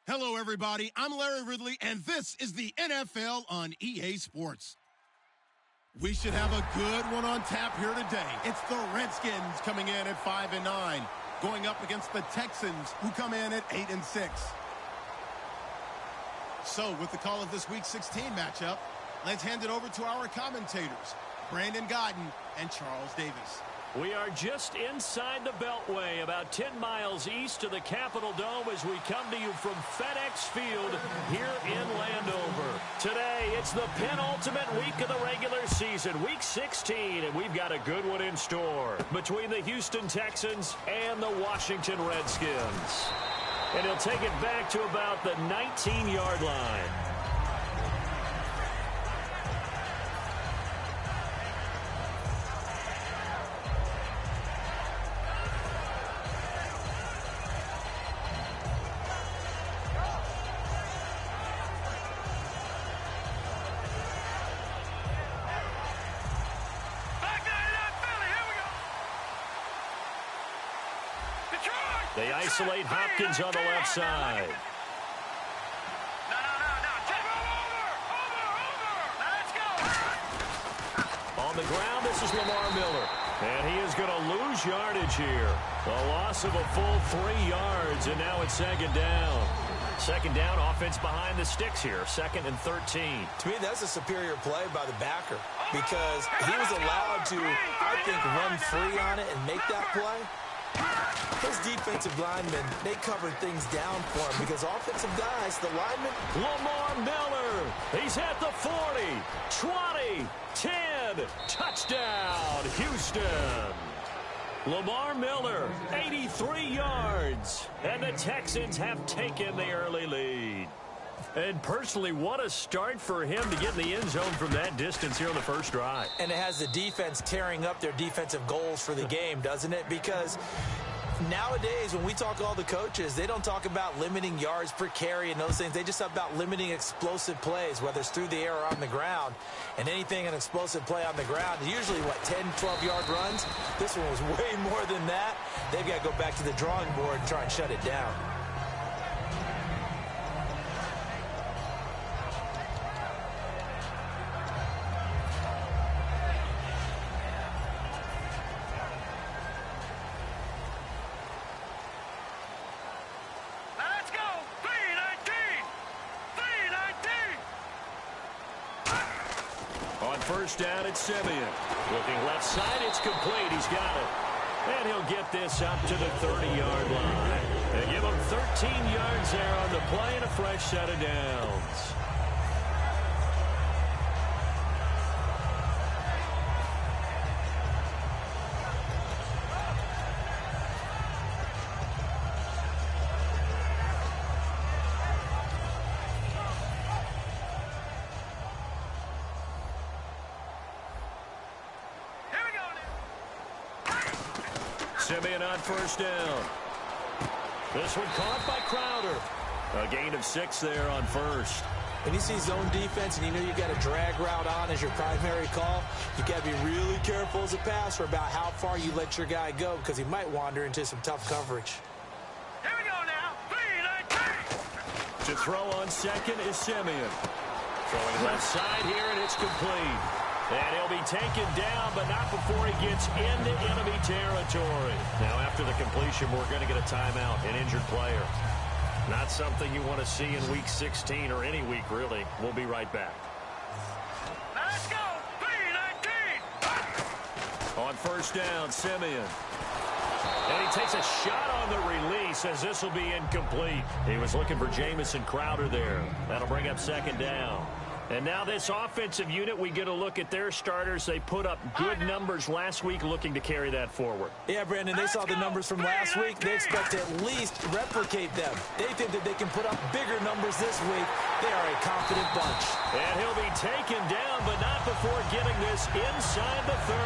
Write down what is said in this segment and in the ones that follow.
Hello, everybody. I'm Larry Ridley, and this is the NFL on EA Sports. We should have a good one on tap here today. It's the Redskins coming in at 5-9, going up against the Texans, who come in at 8-6. So, with the call of this Week 16 matchup, let's hand it over to our commentators, Brandon Godden and Charles Davis. We are just inside the Beltway, about 10 miles east of the Capitol Dome as we come to you from FedEx Field here in Landover. Today, it's the penultimate week of the regular season, Week 16, and we've got a good one in store between the Houston Texans and the Washington Redskins. And he'll take it back to about the 19-yard line. They isolate Hopkins on the left side. On the ground, this is Lamar Miller. And he is going to lose yardage here. A loss of a full 3 yards, and now it's second down. Second down, offense behind the sticks here. 2nd and 13. To me, that's a superior play by the backer because he was allowed to, I think, run free on it and make that play. Those defensive linemen, they covered things down for him because offensive guys, the linemen. Lamar Miller, he's at the 40, 20, 10, touchdown, Houston. Lamar Miller, 83 yards, and the Texans have taken the early lead. And personally, what a start for him to get in the end zone from that distance here on the first drive. And it has the defense tearing up their defensive goals for the game, doesn't it? Because nowadays, when we talk to all the coaches, they don't talk about limiting yards per carry and those things. They just talk about limiting explosive plays, whether it's through the air or on the ground. And anything an explosive play on the ground, usually, 10, 12-yard runs? This one was way more than that. They've got to go back to the drawing board and try and shut it down. First down, it's Simeon. Looking left side, it's complete. He's got it. And he'll get this up to the 30-yard line. They give him 13 yards there on the play and a fresh set of downs. Simeon on first down. This one caught by Crowder. A gain of 6 there on first. When you see zone defense and you know you got a drag route on as your primary call, you got to be really careful as a passer about how far you let your guy go because he might wander into some tough coverage. Here we go now. 3-19. To throw on second is Simeon. Throwing left side here, and it's complete. And he'll be taken down, but not before he gets into enemy territory. Now, after the completion, we're going to get a timeout, an injured player. Not something you want to see in Week 16 or any week, really. We'll be right back. Let's go. 3-19. On first down, Simeon. And he takes a shot on the release as this will be incomplete. He was looking for Jamison Crowder there. That'll bring up second down. And now this offensive unit, we get a look at their starters. They put up good numbers last week, looking to carry that forward. Yeah, Brandon, they saw the numbers from last week. They expect to at least replicate them. They think that they can put up bigger numbers this week. They are a confident bunch. And he'll be taken down, but not before getting this inside the 30.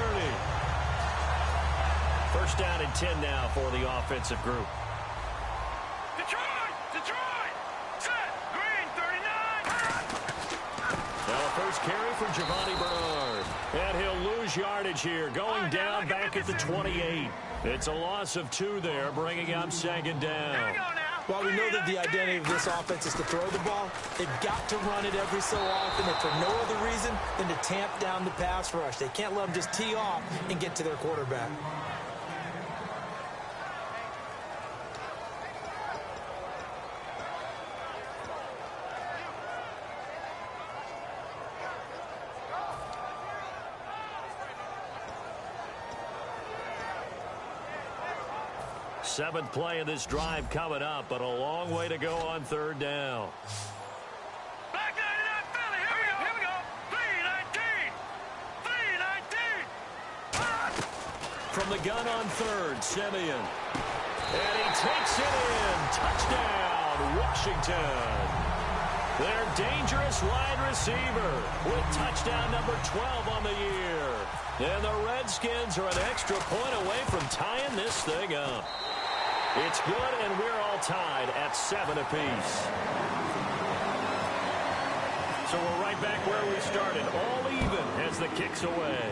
First down and 10 now for the offensive group. Detroit! Set! Green, 39! Now a first carry for Giovanni Bernard. And he'll lose yardage here, going down back at the 28. It's a loss of 2 there, bringing up second down. Here we go now. While we know that the identity of this offense is to throw the ball, they've got to run it every so often, if for no other reason than to tamp down the pass rush. They can't let them just tee off and get to their quarterback. Seventh play of this drive coming up, but a long way to go on third down. Black 99 Philly, here we go. 3-19. 3-19. From the gun on third, Simeon. And he takes it in. Touchdown, Washington. Their dangerous wide receiver with touchdown number 12 on the year. And the Redskins are an extra point away from tying this thing up. It's good, and we're all tied at 7 apiece. So we're right back where we started, all even as the kick's away.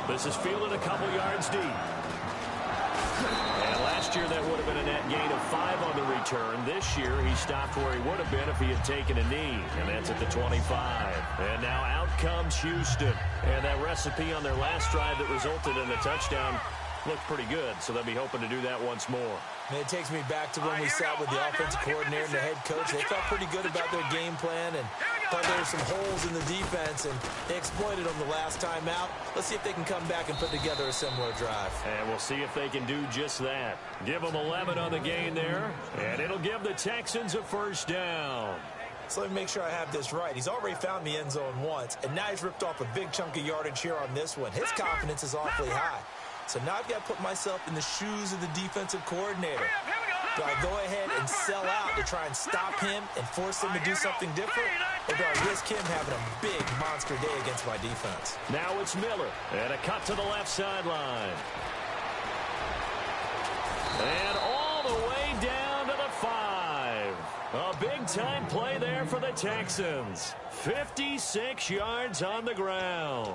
This is fielded a couple yards deep. And last year that would have been a net gain of 5 on the return. This year he stopped where he would have been if he had taken a knee, and that's at the 25. And now out comes Houston. And that recipe on their last drive that resulted in a touchdown looked pretty good, so they'll be hoping to do that once more. And it takes me back to when we sat with the offensive coordinator and the head coach. They felt pretty good about their game plan and thought there were some holes in the defense, and they exploited them the last time out. Let's see if they can come back and put together a similar drive. And we'll see if they can do just that. Give them 11 on the gain there, and it'll give the Texans a first down. So let me make sure I have this right. He's already found the end zone once, and now he's ripped off a big chunk of yardage here on this one. His confidence is awfully high. So now I've got to put myself in the shoes of the defensive coordinator. Do I go ahead and sell out to try and stop him and force him to do something different? Or do I risk him having a big monster day against my defense? Now it's Miller. And a cut to the left sideline. And all the way down to the 5. A big-time play there for the Texans. 56 yards on the ground.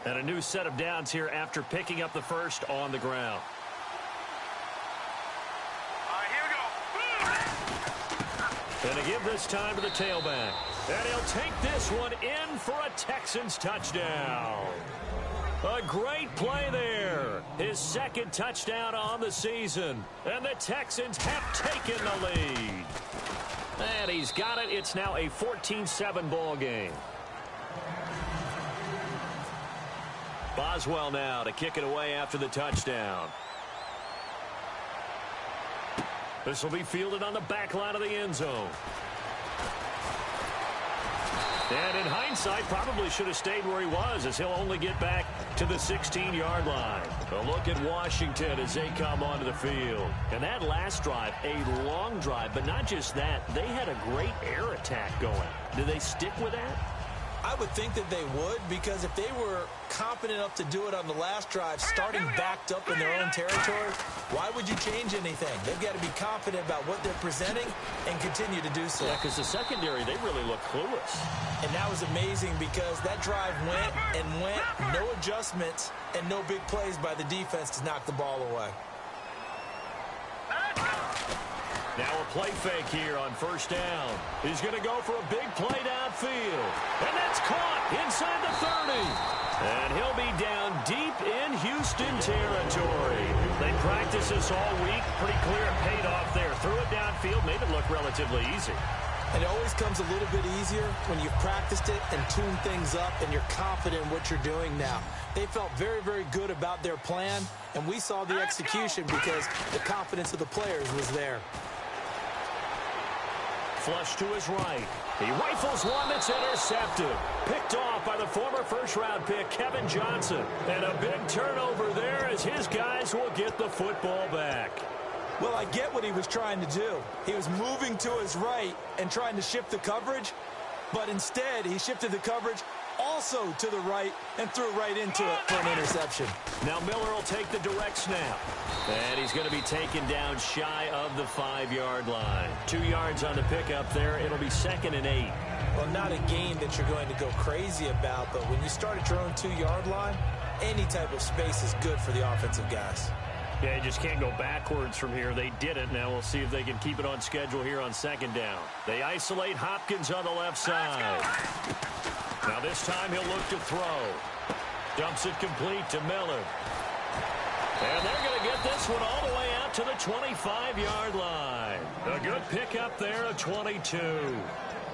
And a new set of downs here after picking up the first on the ground. All right, here we go. And to give this time to the tailback. And he'll take this one in for a Texans touchdown. A great play there. His second touchdown on the season. And the Texans have taken the lead. And he's got it. It's now a 14-7 ball game. Boswell now to kick it away after the touchdown. This will be fielded on the back line of the end zone. And in hindsight, probably should have stayed where he was, as he'll only get back to the 16-yard line. A look at Washington as they come onto the field. And that last drive, a long drive, but not just that. They had a great air attack going. Do they stick with that? I would think that they would, because if they were confident enough to do it on the last drive, starting backed up in their own territory, why would you change anything? They've got to be confident about what they're presenting and continue to do so. Yeah, because the secondary, they really look clueless. And that was amazing because that drive went and went, no adjustments and no big plays by the defense to knock the ball away. Now a play fake here on first down. He's going to go for a big play downfield. And that's caught inside the 30. And he'll be down deep in Houston territory. They practiced this all week. Pretty clear it paid off there. Threw it downfield, made it look relatively easy. And it always comes a little bit easier when you've practiced it and tuned things up and you're confident in what you're doing now. They felt very, very good about their plan, and we saw the execution because the confidence of the players was there. Flush to his right. He rifles one that's intercepted. Picked off by the former first-round pick, Kevin Johnson. And a big turnover there as his guys will get the football back. Well, I get what he was trying to do. He was moving to his right and trying to shift the coverage, but instead he shifted the coverage also to the right, and threw right into it for an interception. Now Miller will take the direct snap. And he's going to be taken down shy of the 5-yard line. 2 yards on the pickup there. It'll be 2nd and 8. Well, not a game that you're going to go crazy about, but when you start at your own 2-yard line, any type of space is good for the offensive guys. Yeah, you just can't go backwards from here. They did it. Now we'll see if they can keep it on schedule here on 2nd down. They isolate Hopkins on the left side. Now this time he'll look to throw. Dumps it complete to Miller. And they're going to get this one all the way out to the 25-yard line. A good pickup there, a 22.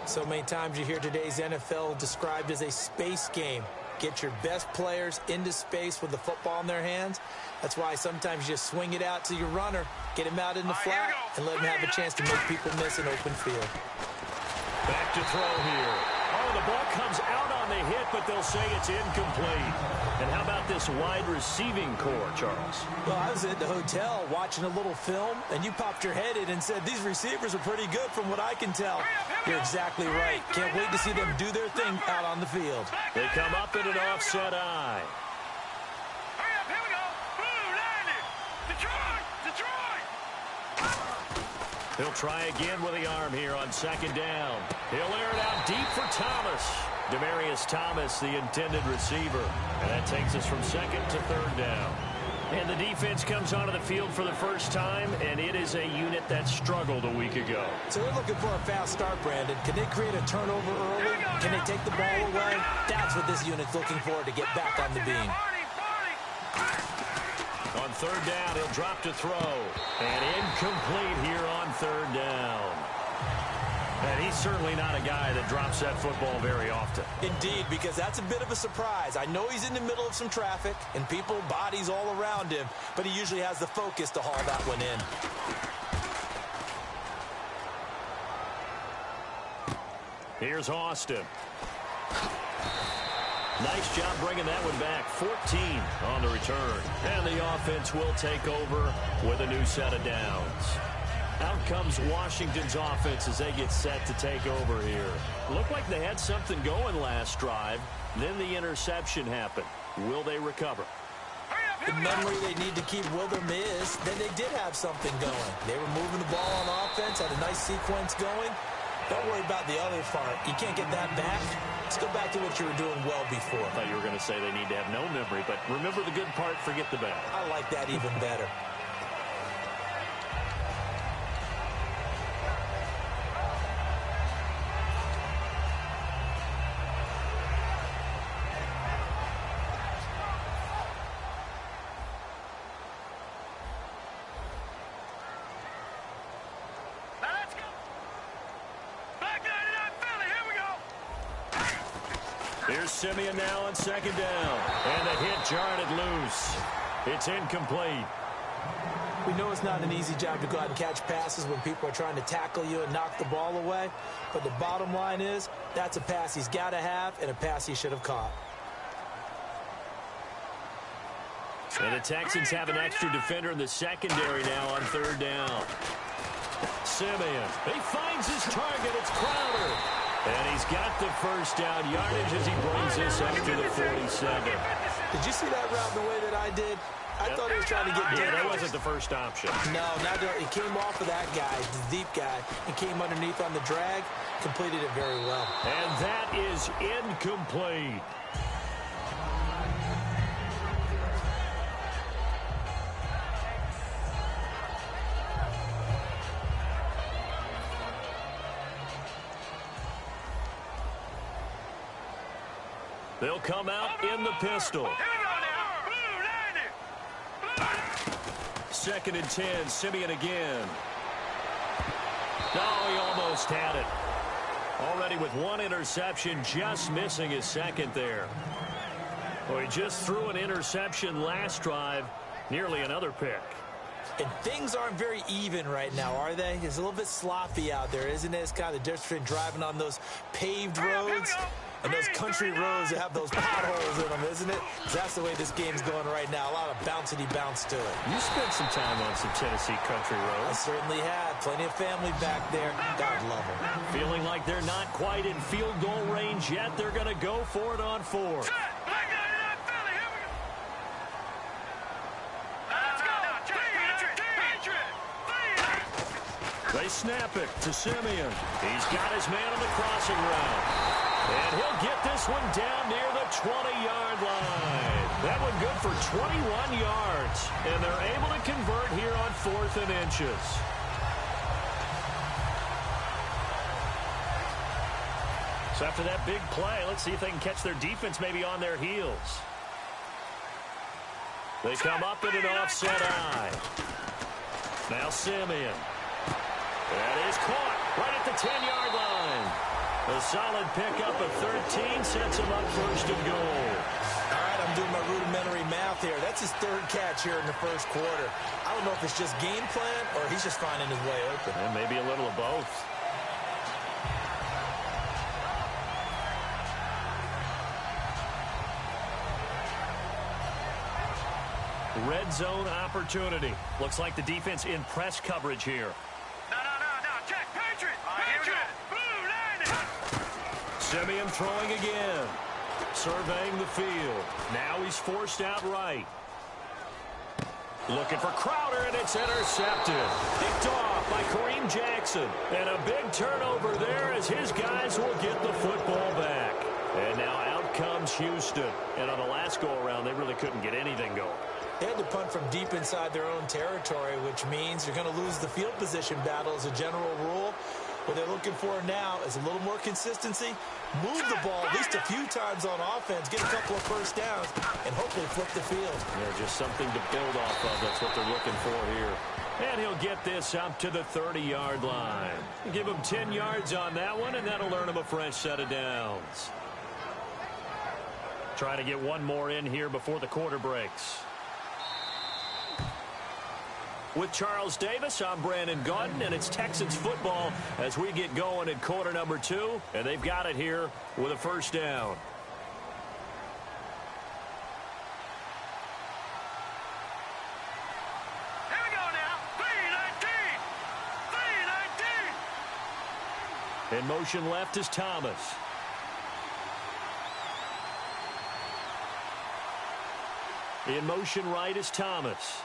So many times you hear today's NFL described as a space game. Get your best players into space with the football in their hands. That's why sometimes you just swing it out to your runner, get him out in the flat, and let him have a chance to make people miss an open field. Back to throw here. Oh, the ball comes out on the hit, but they'll say it's incomplete. And how about this wide receiving core, Charles? Well, I was at the hotel watching a little film, and you popped your head in and said, these receivers are pretty good from what I can tell. You're exactly right. Can't wait to see them do their thing out on the field. They come up in an offset eye. Hurry up, here we go. Blue 90. Detroit! He'll try again with the arm here on 2nd down. He'll air it out deep for Thomas. Demaryius Thomas, the intended receiver. And that takes us from 2nd to 3rd down. And the defense comes onto the field for the first time, and it is a unit that struggled a week ago. So they're looking for a fast start, Brandon. Can they create a turnover early? Can they take the ball away? That's what this unit's looking for to get back on the beam. On 3rd down, he'll drop to throw. And incomplete here on 3rd down. And he's certainly not a guy that drops that football very often. Indeed, because that's a bit of a surprise. I know he's in the middle of some traffic and people, bodies all around him, but he usually has the focus to haul that one in. Here's Austin. Nice job bringing that one back. 14 on the return. And the offense will take over with a new set of downs. Out comes Washington's offense as they get set to take over here. Looked like they had something going last drive. Then the interception happened. Will they recover? The memory they need to keep with them is that they did have something going. They were moving the ball on offense, had a nice sequence going. Don't worry about the other part. You can't get that back. Let's go back to what you were doing well before. I thought you were going to say they need to have no memory, but remember the good part, forget the bad. I like that even better. Here's Simeon now on 2nd down. And the hit jarred it loose. It's incomplete. We know it's not an easy job to go out and catch passes when people are trying to tackle you and knock the ball away. But the bottom line is, that's a pass he's got to have and a pass he should have caught. And the Texans have an extra defender in the secondary now on 3rd down. Simeon, he finds his target. It's Crowder. And he's got the first down yardage as he brings this up to the 47. Did you see that route the way that I did? I thought he was trying to get deep. Yeah, that wasn't the first option. No, he came off of that guy, the deep guy, and came underneath on the drag, completed it very well. And that is incomplete. They'll come out in the pistol. Here we go now. Blue 90. 2nd and 10. Simeon again. Oh, he almost had it. Already with one interception, just missing his second there. Well, he just threw an interception last drive. Nearly another pick. And things aren't very even right now, are they? It's a little bit sloppy out there, isn't it? It's kind of the difference between driving on those paved roads and those country roads that have those potholes in them, isn't it? That's the way this game's going right now. A lot of bouncy bounce to it. You spent some time on some Tennessee country roads. I certainly had. Plenty of family back there. God love them. Feeling like they're not quite in field goal range yet. They're going to go for it on fourth. They snap it to Simeon. He's got his man on the crossing route. And he'll get this one down near the 20-yard line. That one good for 21 yards. And they're able to convert here on 4th and inches. So after that big play, let's see if they can catch their defense maybe on their heels. They come up in an offset eye. Now Simeon. That is caught right at the 10-yard line. A solid pickup of 13 sets him up 1st and goal. All right, I'm doing my rudimentary math here. That's his 3rd catch here in the 1st quarter. I don't know if it's just game plan or he's just finding his way open. And maybe a little of both. Red zone opportunity. Looks like the defense in press coverage here. Simeon throwing again. Surveying the field. Now he's forced out right. Looking for Crowder, and it's intercepted. Picked off by Kareem Jackson. And a big turnover there as his guys will get the football back. And now out comes Houston. And on the last go-around, they really couldn't get anything going. They had to punt from deep inside their own territory, which means you're going to lose the field position battle as a general rule. What they're looking for now is a little more consistency, move the ball at least a few times on offense, get a couple of first downs, and hopefully flip the field. Yeah, just something to build off of. That's what they're looking for here. And he'll get this up to the 30-yard line. Give him 10 yards on that one, and that'll earn him a fresh set of downs. Trying to get one more in here before the quarter breaks. With Charles Davis, I'm Brandon Gaudin, and it's Texans football as we get going in quarter number 2, and they've got it here with a first down. Here we go now. 3-19. 3-19. In motion left is Thomas. In motion right is Thomas.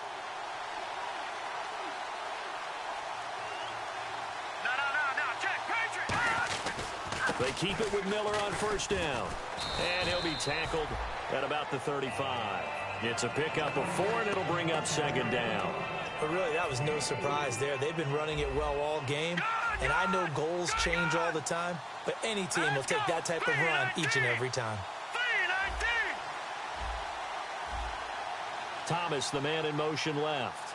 They keep it with Miller on first down. And he'll be tackled at about the 35. It's a pickup of 4, and it'll bring up 2nd down. But really, that was no surprise there. They've been running it well all game. And I know goals change all the time, but any team will take that type of run each and every time. Thomas, the man in motion left.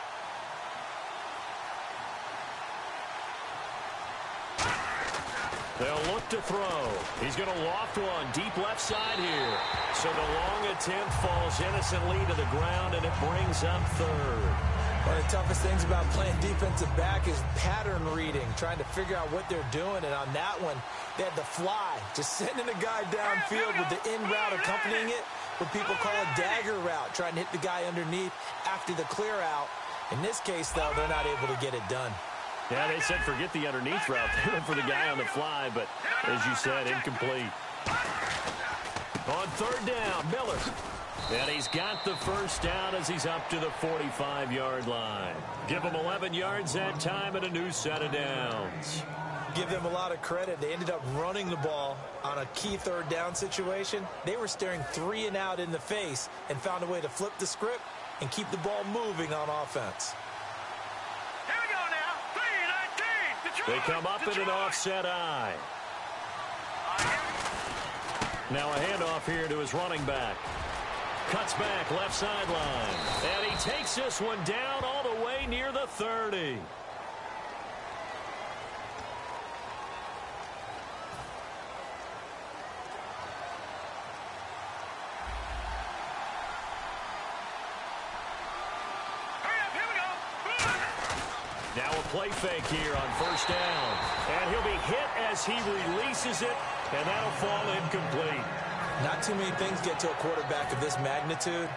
They'll look to throw. He's going to loft one deep left side here. So the long attempt falls innocently to the ground, and it brings up 3rd. One of the toughest things about playing defensive back is pattern reading, trying to figure out what they're doing. And on that one, they had the fly, just sending a guy downfield with the in route accompanying it, what people call a dagger route, trying to hit the guy underneath after the clear out. In this case, though, they're not able to get it done. Yeah, they said forget the underneath route. They went for the guy on the fly, but as you said, incomplete. On 3rd down, Miller. And he's got the first down as he's up to the 45-yard line. Give him 11 yards that time and a new set of downs. Give them a lot of credit. They ended up running the ball on a key 3rd down situation. They were staring 3 and out in the face and found a way to flip the script and keep the ball moving on offense. They come up in an offset eye. Now a handoff here to his running back. Cuts back left sideline. And he takes this one down all the way near the 30. Hurry up, here we go. Now a play fake here on first down. And he'll be hit as he releases it, and that'll fall incomplete. Not too many things get to a quarterback of this magnitude,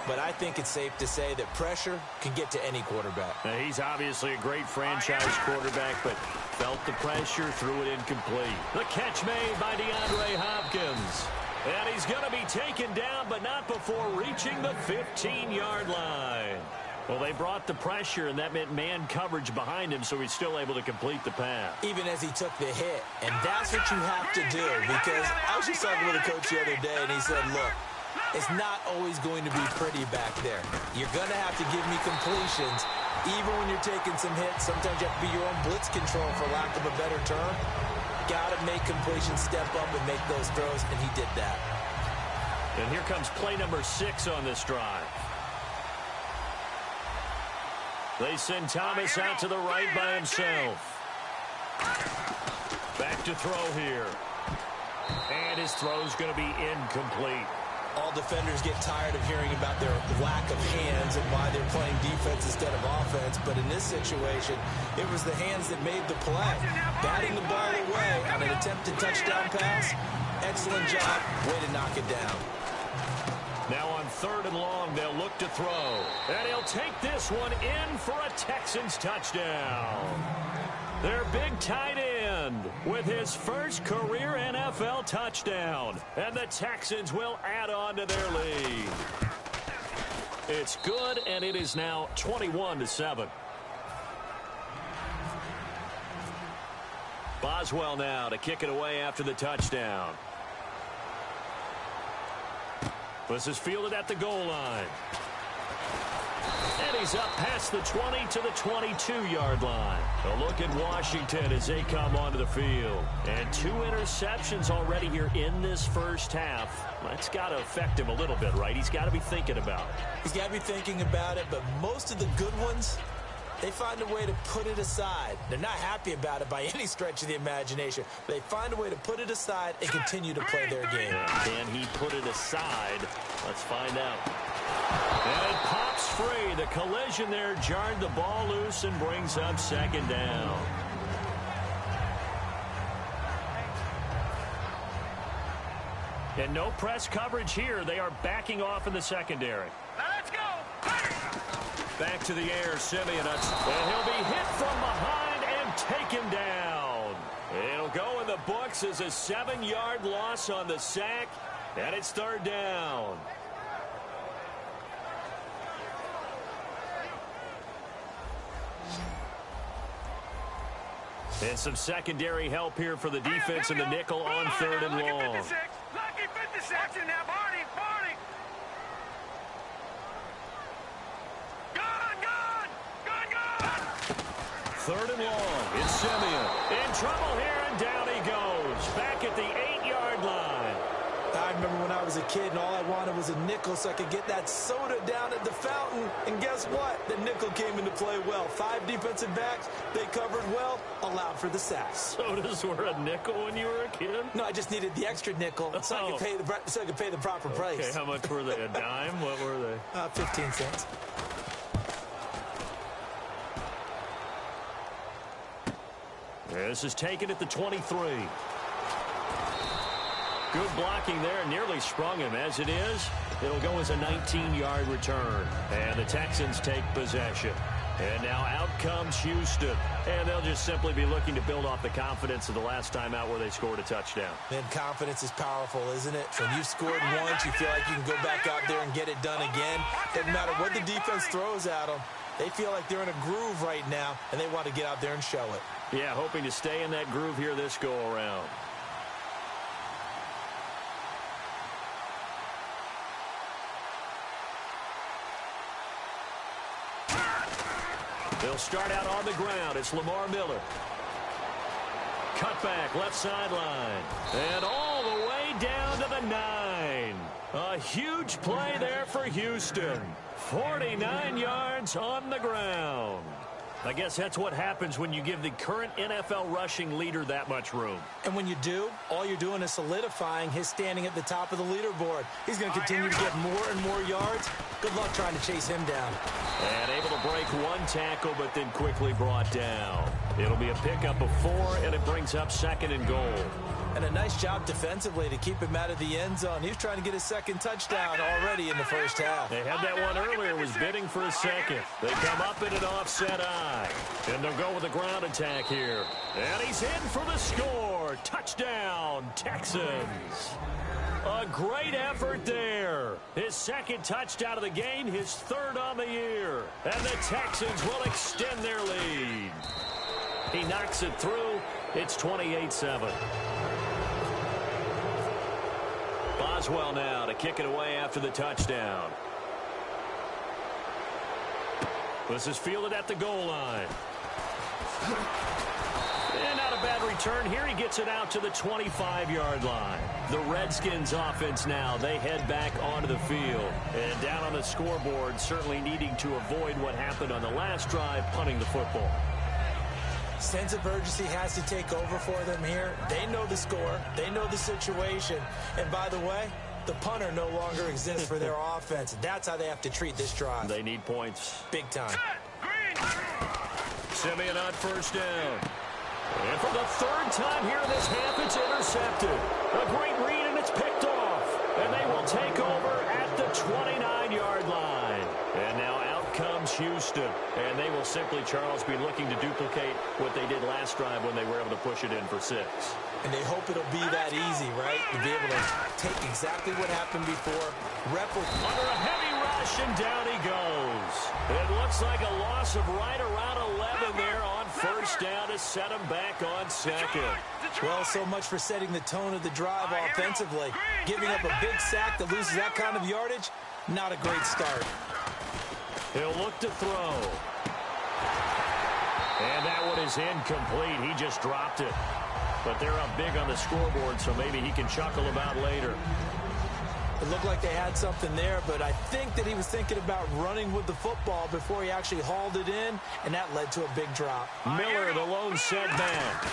but I think it's safe to say that pressure can get to any quarterback. Now, he's obviously a great franchise quarterback, but felt the pressure, threw it incomplete. The catch made by DeAndre Hopkins. And he's going to be taken down, but not before reaching the 15-yard line. Well, they brought the pressure, and that meant man coverage behind him, so he's still able to complete the pass. Even as he took the hit. And that's what you have to do, because I was just talking with a coach the other day, and he said, look, it's not always going to be pretty back there. You're going to have to give me completions. Even when you're taking some hits, sometimes you have to be your own blitz control, for lack of a better term. Got to make completions, step up, and make those throws, and he did that. And here comes play number 6 on this drive. They send Thomas out to the right by himself. Back to throw here. And his throw's going to be incomplete. All defenders get tired of hearing about their lack of hands and why they're playing defense instead of offense. But in this situation, it was the hands that made the play. Batting the ball away on an attempted touchdown pass. Excellent job. Way to knock it down. Now on 3rd and long, they'll look to throw. And he'll take this one in for a Texans touchdown. Their big tight end with his first career NFL touchdown. And the Texans will add on to their lead. It's good, and it is now 21-7. Boswell now to kick it away after the touchdown. This is fielded at the goal line. And he's up past the 20 to the 22-yard line. A look at Washington as they come onto the field. And 2 interceptions already here in this first half. That's got to affect him a little bit, right? He's got to be thinking about it. He's got to be thinking about it, but most of the good ones, they find a way to put it aside. They're not happy about it by any stretch of the imagination. They find a way to put it aside and continue to play their game. Can he put it aside? Let's find out. And it pops free. The collision there jarred the ball loose and brings up 2nd down. And no press coverage here. They are backing off in the secondary. Let's go. Back to the air, Simeon. And he'll be hit from behind and taken down. It'll go in the books as a 7-yard loss on the sack. And it's 3rd down. And some secondary help here for the defense in the nickel on 3rd and long. Lucky 56 in now, Barney. Gone. 3rd and long. It's Simeon. In trouble here, and down he goes. Back at the 8-yard line. I remember when I was a kid and all I wanted was a nickel so I could get that soda down at the fountain. And guess what? The nickel came into play well. 5 defensive backs. They covered well, allowed for the sacks. Sodas were a nickel when you were a kid? No, I just needed the extra nickel so I could pay the proper price. Okay, how much were they? A dime? What were they? 15 cents. This is taken at the 23. Good blocking there, nearly sprung him. As it is, it'll go as a 19-yard return. And the Texans take possession. And now out comes Houston. And they'll just simply be looking to build off the confidence of the last time out where they scored a touchdown. Man, confidence is powerful, isn't it? When you've scored once, you feel like you can go back out there and get it done again. Doesn't matter what the defense throws at them. They feel like they're in a groove right now, and they want to get out there and show it. Yeah, hoping to stay in that groove here this go-around. They'll start out on the ground. It's Lamar Miller. Cut back, left sideline. And all the way down to the 9. A huge play there for Houston. 49 yards on the ground. I guess that's what happens when you give the current NFL rushing leader that much room. And when you do, all you're doing is solidifying his standing at the top of the leaderboard. He's going to continue to get more and more yards. Good luck trying to chase him down. And able to break one tackle, but then quickly brought down. It'll be a pickup of 4, and it brings up 2nd and goal. And a nice job defensively to keep him out of the end zone. He was trying to get his 2nd touchdown already in the first half. They had that one earlier, was bidding for a 2nd. They come up in an offset eye. And they'll go with a ground attack here. And he's in for the score. Touchdown, Texans. A great effort there. His 2nd touchdown of the game, his 3rd on the year. And the Texans will extend their lead. He knocks it through. It's 28-7. Boswell now to kick it away after the touchdown. This is fielded at the goal line. And not a bad return here. He gets it out to the 25-yard line. The Redskins offense now, they head back onto the field. And down on the scoreboard, certainly needing to avoid what happened on the last drive, punting the football. Sense of urgency has to take over for them here. They know the score. They know the situation. And by the way, the punter no longer exists for their offense. That's how they have to treat this drive. They need points. Big time. Simeon on first down. And for the 3rd time here this half, it's intercepted. A great read, and it's picked off. And they will take over at the 29-yard line. And now out comes Houston. And they will simply, Charles, be looking to duplicate what they did last drive when they were able to push it in for 6. And they hope it'll be that easy, right? To be able to take exactly what happened before. Under a heavy rush, and down he goes. It looks like a loss of right around 11 there on first down to set him back on 2nd. Well, so much for setting the tone of the drive offensively. Giving up a big sack that loses that kind of yardage, not a great start. He'll look to throw. And that one is incomplete. He just dropped it. But they're up big on the scoreboard, so maybe he can chuckle about later. It looked like they had something there, but I think that he was thinking about running with the football before he actually hauled it in, and that led to a big drop. Miller, the lone setback.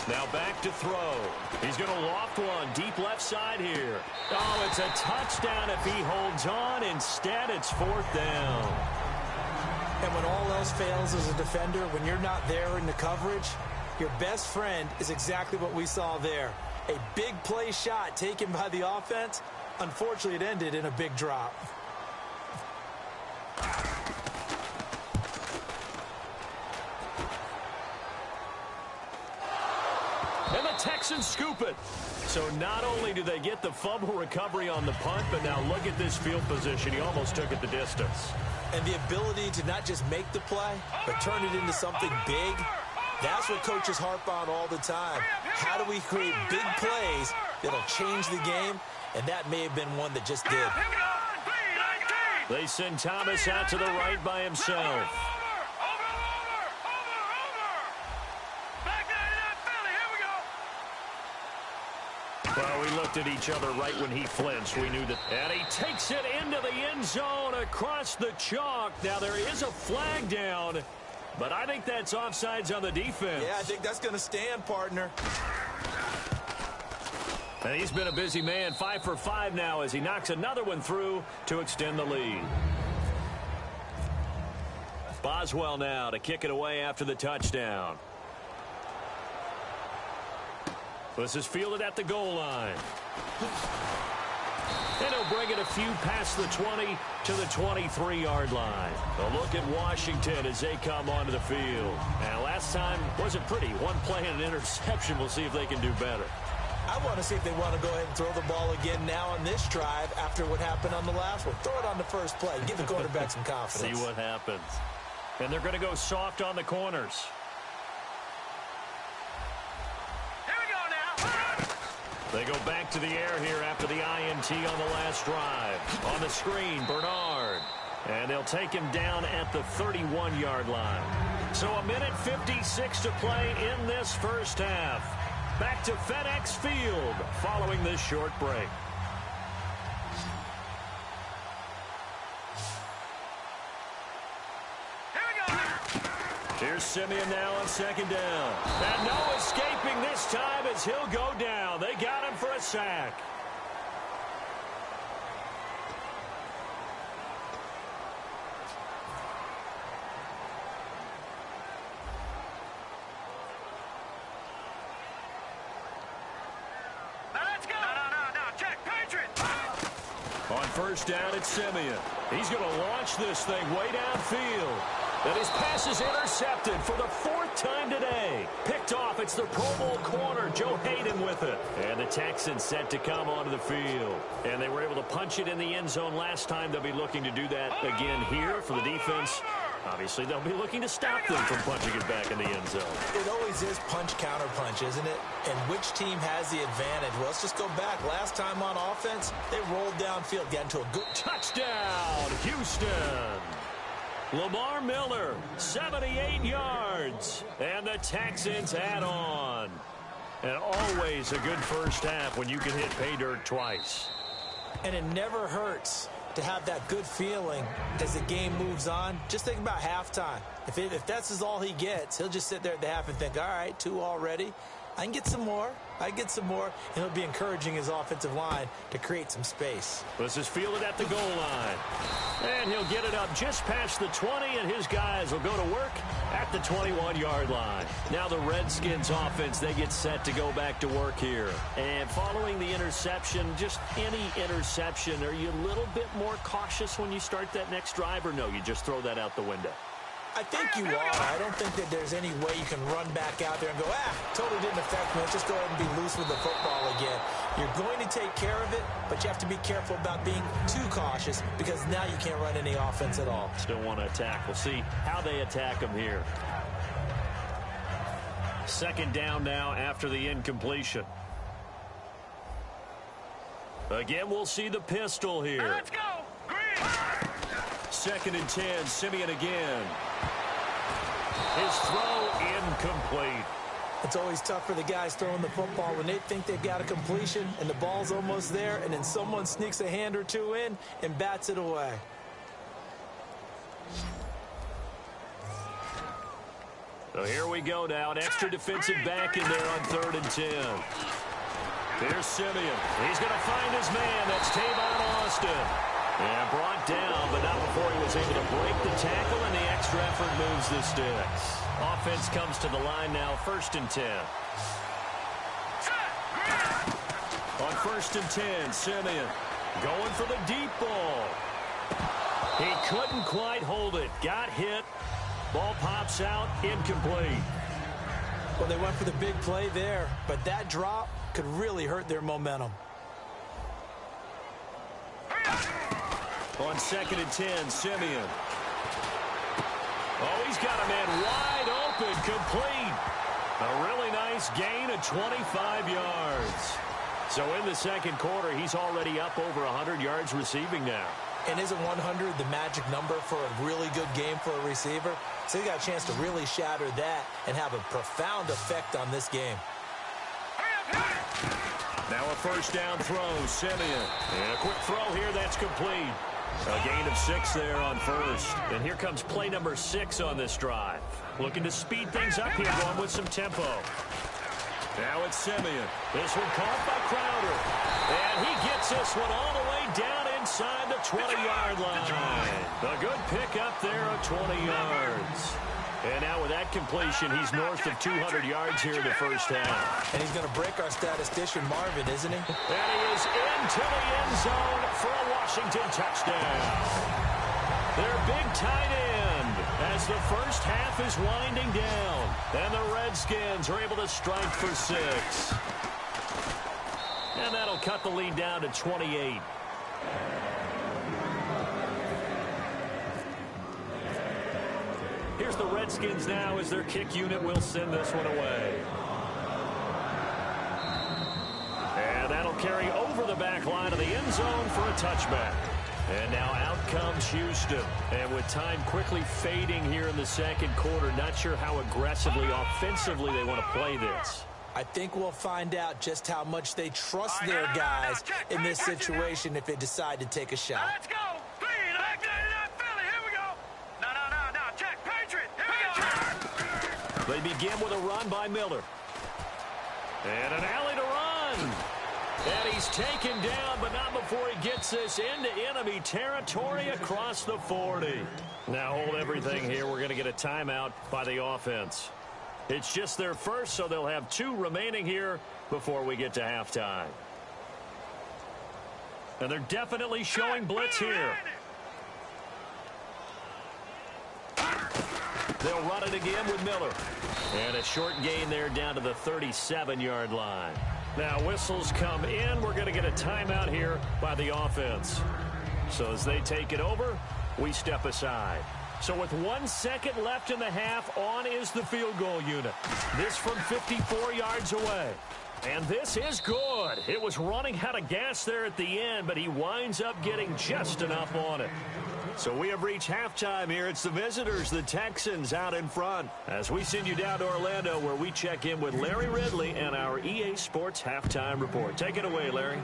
Now back to throw. He's going to loft one deep left side here. Oh, it's a touchdown if he holds on. Instead, it's 4th down. And when all else fails as a defender, when you're not there in the coverage, your best friend is exactly what we saw there. A big play shot taken by the offense. Unfortunately, it ended in a big drop. And the Texans scoop it. So not only do they get the fumble recovery on the punt, but now look at this field position. He almost took it the distance. And the ability to not just make the play, but turn it into something big. That's what coaches harp on all the time. How do we create big plays that'll change the game? And that may have been one that just did. They send Thomas out to the right by himself. Well, we looked at each other right when he flinched. We knew that. And he takes it into the end zone across the chalk. Now, there is a flag down. But I think that's offsides on the defense. Yeah, I think that's going to stand, partner. And he's been a busy man. 5 for 5 now as he knocks another one through to extend the lead. Boswell now to kick it away after the touchdown. This is fielded at the goal line. And he'll bring it a few past the 20 to the 23-yard line. A look at Washington as they come onto the field. And last time wasn't pretty. One play and an interception. We'll see if they can do better. I want to see if they want to go ahead and throw the ball again now on this drive after what happened on the last one. Throw it on the first play. Give the quarterback some confidence. See what happens. And they're going to go soft on the corners. They go back to the air here after the INT on the last drive. On the screen, Bernard. And they'll take him down at the 31-yard line. So a minute 56 to play in this first half. Back to FedEx Field following this short break. Here we go. Here's Simeon now on second down. And no escaping this time as he'll go down. They got him for a sack. On first down, it's Simeon. He's going to launch this thing way downfield. And his pass is intercepted for the 4th time today. Picked off, it's the Pro Bowl corner, Joe Hayden with it. And the Texans set to come onto the field. And they were able to punch it in the end zone last time. They'll be looking to do that again here for the defense. Obviously, they'll be looking to stop them from punching it back in the end zone. It always is punch-counter-punch, isn't it? And which team has the advantage? Well, let's just go back. Last time on offense, they rolled downfield, got into a good touchdown, Houston. Lamar Miller, 78 yards. And the Texans add on. And always a good first half when you can hit pay dirt twice. And it never hurts to have that good feeling as the game moves on. Just think about halftime. If that's all he gets, he'll just sit there at the half and think, all right, 2 already. I can get some more. I get some more. And he'll be encouraging his offensive line to create some space. This is fielded at the goal line. And he'll get it up just past the 20, and his guys will go to work at the 21-yard line. Now the Redskins offense, they get set to go back to work here. And following the interception, just any interception, are you a little bit more cautious when you start that next drive, or no, you just throw that out the window? I think you are. I don't think that there's any way you can run back out there and go, totally didn't affect me. Let's just go ahead and be loose with the football again. You're going to take care of it, but you have to be careful about being too cautious because now you can't run any offense at all. Still want to attack. We'll see how they attack them here. Second down now after the incompletion. Again, we'll see the pistol here. Let's go. Green. Second and 10, Simeon again. His throw incomplete. It's always tough for the guys throwing the football when they think they've got a completion and the ball's almost there, and then someone sneaks a hand or two in and bats it away. So here we go now. An extra defensive back in there on 3rd and 10. Here's Simeon. He's going to find his man. That's Tavon Austin. And brought down, but not before he was able to break the tackle, and the extra effort moves the sticks. Offense comes to the line now, 1st and 10. On 1st and 10, Simeon going for the deep ball. He couldn't quite hold it. Got hit. Ball pops out, incomplete. Well, they went for the big play there, but that drop could really hurt their momentum. On 2nd and 10, Simeon. Oh, he's got a man wide open, complete. A really nice gain of 25 yards. So in the second quarter, he's already up over 100 yards receiving now. And isn't 100 the magic number for a really good game for a receiver? So he got a chance to really shatter that and have a profound effect on this game. Now a first down throw, Simeon. And a quick throw here, that's complete. A gain of 6 there on 1st. And here comes play number 6 on this drive. Looking to speed things up here, going with some tempo. Now it's Simeon. This one caught by Crowder. And he gets this one all the way down inside the 20-yard line. A good pick up there of 20 yards. And now with that completion, he's north of 200 yards here in the first half. And he's going to break our statistician, Marvin, isn't he? And he is into the end zone for a Washington touchdown. Their big tight end as the first half is winding down. And the Redskins are able to strike for 6. And that'll cut the lead down to 28. Here's the Redskins now as their kick unit will send this one away. And that'll carry over the back line of the end zone for a touchback. And now out comes Houston. And with time quickly fading here in the second quarter, not sure how aggressively, offensively they want to play this. I think we'll find out just how much they trust their guys in this situation if they decide to take a shot. Let's go. Philly, here we go. No, check. Patriot, here we go. They begin with a run by Miller. And an alley to run. And he's taken down, but not before he gets this into enemy territory across the 40. Now hold everything here. We're going to get a timeout by the offense. It's just their first, so they'll have 2 remaining here before we get to halftime. And they're definitely showing blitz here. They'll run it again with Miller. And a short gain there down to the 37-yard line. Now whistles come in. We're going to get a timeout here by the offense. So as they take it over, we step aside. So with 1 second left in the half, on is the field goal unit. This from 54 yards away. And this is good. It was running out of gas there at the end, but he winds up getting just enough on it. So we have reached halftime here. It's the visitors, the Texans, out in front. As we send you down to Orlando, where we check in with Larry Ridley and our EA Sports Halftime Report. Take it away, Larry.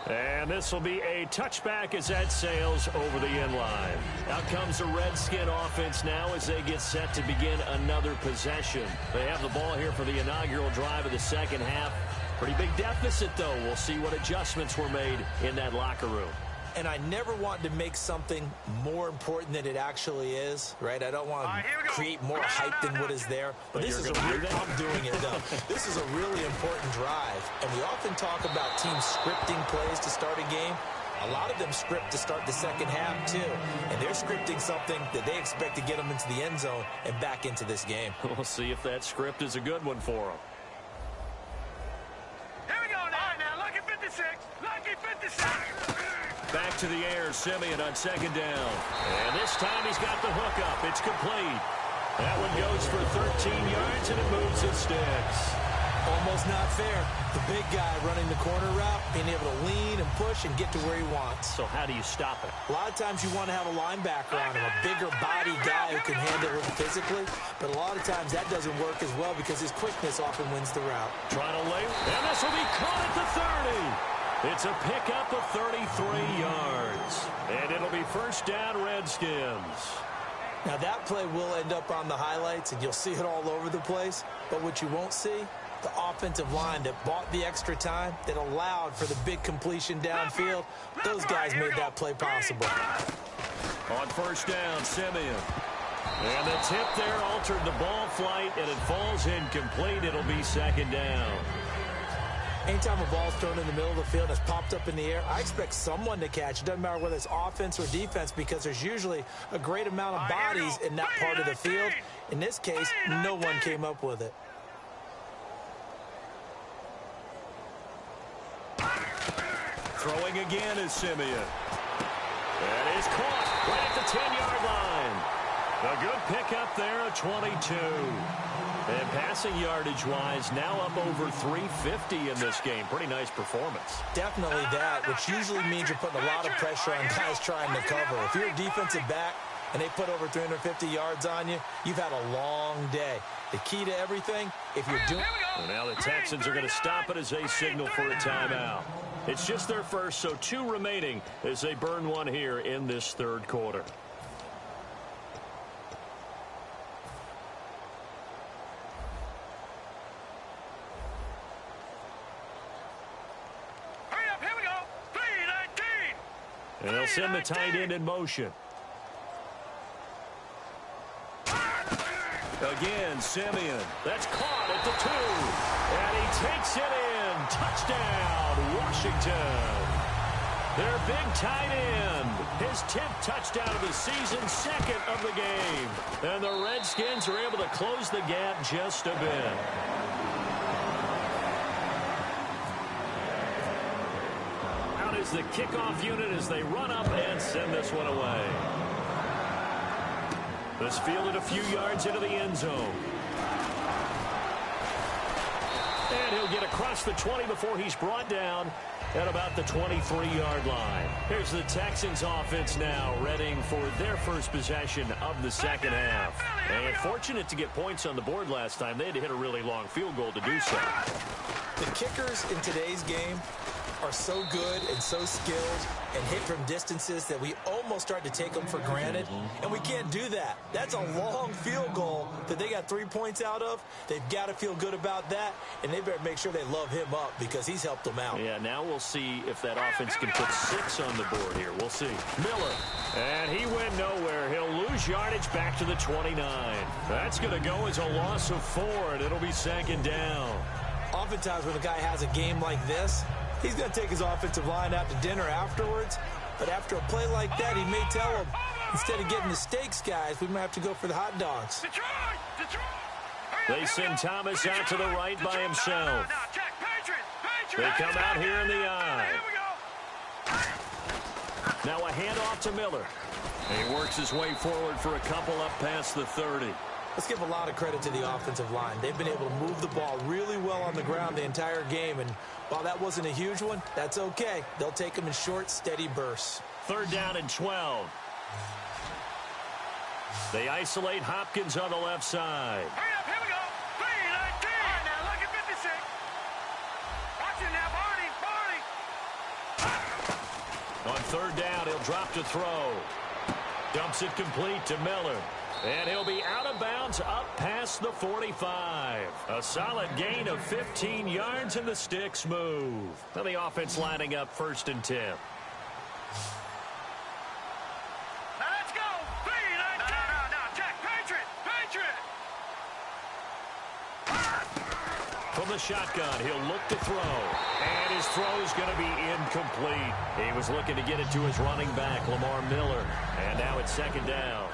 And this will be a touchback as that sails over the end line. Out comes the Redskin offense now as they get set to begin another possession. They have the ball here for the inaugural drive of the second half. Pretty big deficit, though. We'll see what adjustments were made in that locker room. And I never want to make something more important than it actually is, right? I don't want to create more hype than what is there. But this is I'm doing it, though. This is a really important drive. And we often talk about teams scripting plays to start a game. A lot of them script to start the second half, too. And they're scripting something that they expect to get them into the end zone and back into this game. We'll see if that script is a good one for them. Here we go now. Now, lucky 56. Lucky 56. Back to the air, Simeon on second down. And this time he's got the hook up. It's complete. That one goes for 13 yards, and it moves the sticks. Almost not fair. The big guy running the corner route, being able to lean and push and get to where he wants. So how do you stop it? A lot of times you want to have a linebacker on him, a bigger body guy who can handle it physically. But a lot of times that doesn't work as well because his quickness often wins the route. Trying to lay, and this will be caught at the 30. It's a pickup of 33 yards. And it'll be first down, Redskins. Now that play will end up on the highlights, and you'll see it all over the place. But what you won't see, the offensive line that bought the extra time, that allowed for the big completion downfield, those guys made that play possible. On first down, Simeon. And the tip there altered the ball flight, and it falls incomplete. It'll be second down. Anytime a ball's thrown in the middle of the field and it's popped up in the air, I expect someone to catch. It doesn't matter whether it's offense or defense because there's usually a great amount of bodies in that part of the field. In this case, no one came up with it. Throwing again is Simeon. And he's caught right at the 10-yard line. A good pickup there, a 22. And passing yardage-wise, now up over 350 in this game. Pretty nice performance. Definitely that, which usually means you're putting a lot of pressure on guys trying to cover. If you're a defensive back and they put over 350 yards on you, you've had a long day. The key to everything, if you're doing... And now the Texans are going to stop it as they signal for a timeout. It's just their first, so 2 remaining as they burn one here in this third quarter. And they'll send the tight end in motion. Again, Simeon. That's caught at the 2. And he takes it in. Touchdown, Washington. Their big tight end. His 10th touchdown of the season, second of the game. And the Redskins are able to close the gap just a bit. Is the kickoff unit as they run up and send this one away. This fielded a few yards into the end zone. And he'll get across the 20 before he's brought down at about the 23-yard line. Here's the Texans offense now, readying for their first possession of the second half. And fortunate to get points on the board last time. They had to hit a really long field goal to do so. The kickers in today's game are so good and so skilled and hit from distances that we almost start to take them for granted, and we can't do that. That's a long field goal that they got 3 points out of. They've got to feel good about that, and they better make sure they love him up because he's helped them out. Yeah, now we'll see if that offense can put 6 on the board here. We'll see. Miller, and he went nowhere. He'll lose yardage back to the 29. That's going to go as a loss of 4, and it'll be second down. Oftentimes when a guy has a game like this, he's going to take his offensive line out to dinner afterwards. But after a play like that, he may tell them, instead of getting the steaks, guys, we might have to go for the hot dogs. They send Thomas out to the right by himself. They come out here in the eye. Now a handoff to Miller. He works his way forward for a couple up past the 30. Let's give a lot of credit to the offensive line. They've been able to move the ball really well on the ground the entire game, and while that wasn't a huge one, that's okay. They'll take them in short, steady bursts. 3rd down and 12. They isolate Hopkins on the left side. Hurry up, here we go. 3-19. All right, now look at 56. Watch it now, Barney. On 3rd down, he'll drop to throw. Dumps it complete to Miller. And he'll be out of bounds up past the 45. A solid gain of 15 yards, and the sticks move. Now the offense lining up 1st and 10. Now let's go. 3-19. No, check. Patriot. From the shotgun, he'll look to throw. And his throw is going to be incomplete. He was looking to get it to his running back, Lamar Miller. And now it's 2nd down.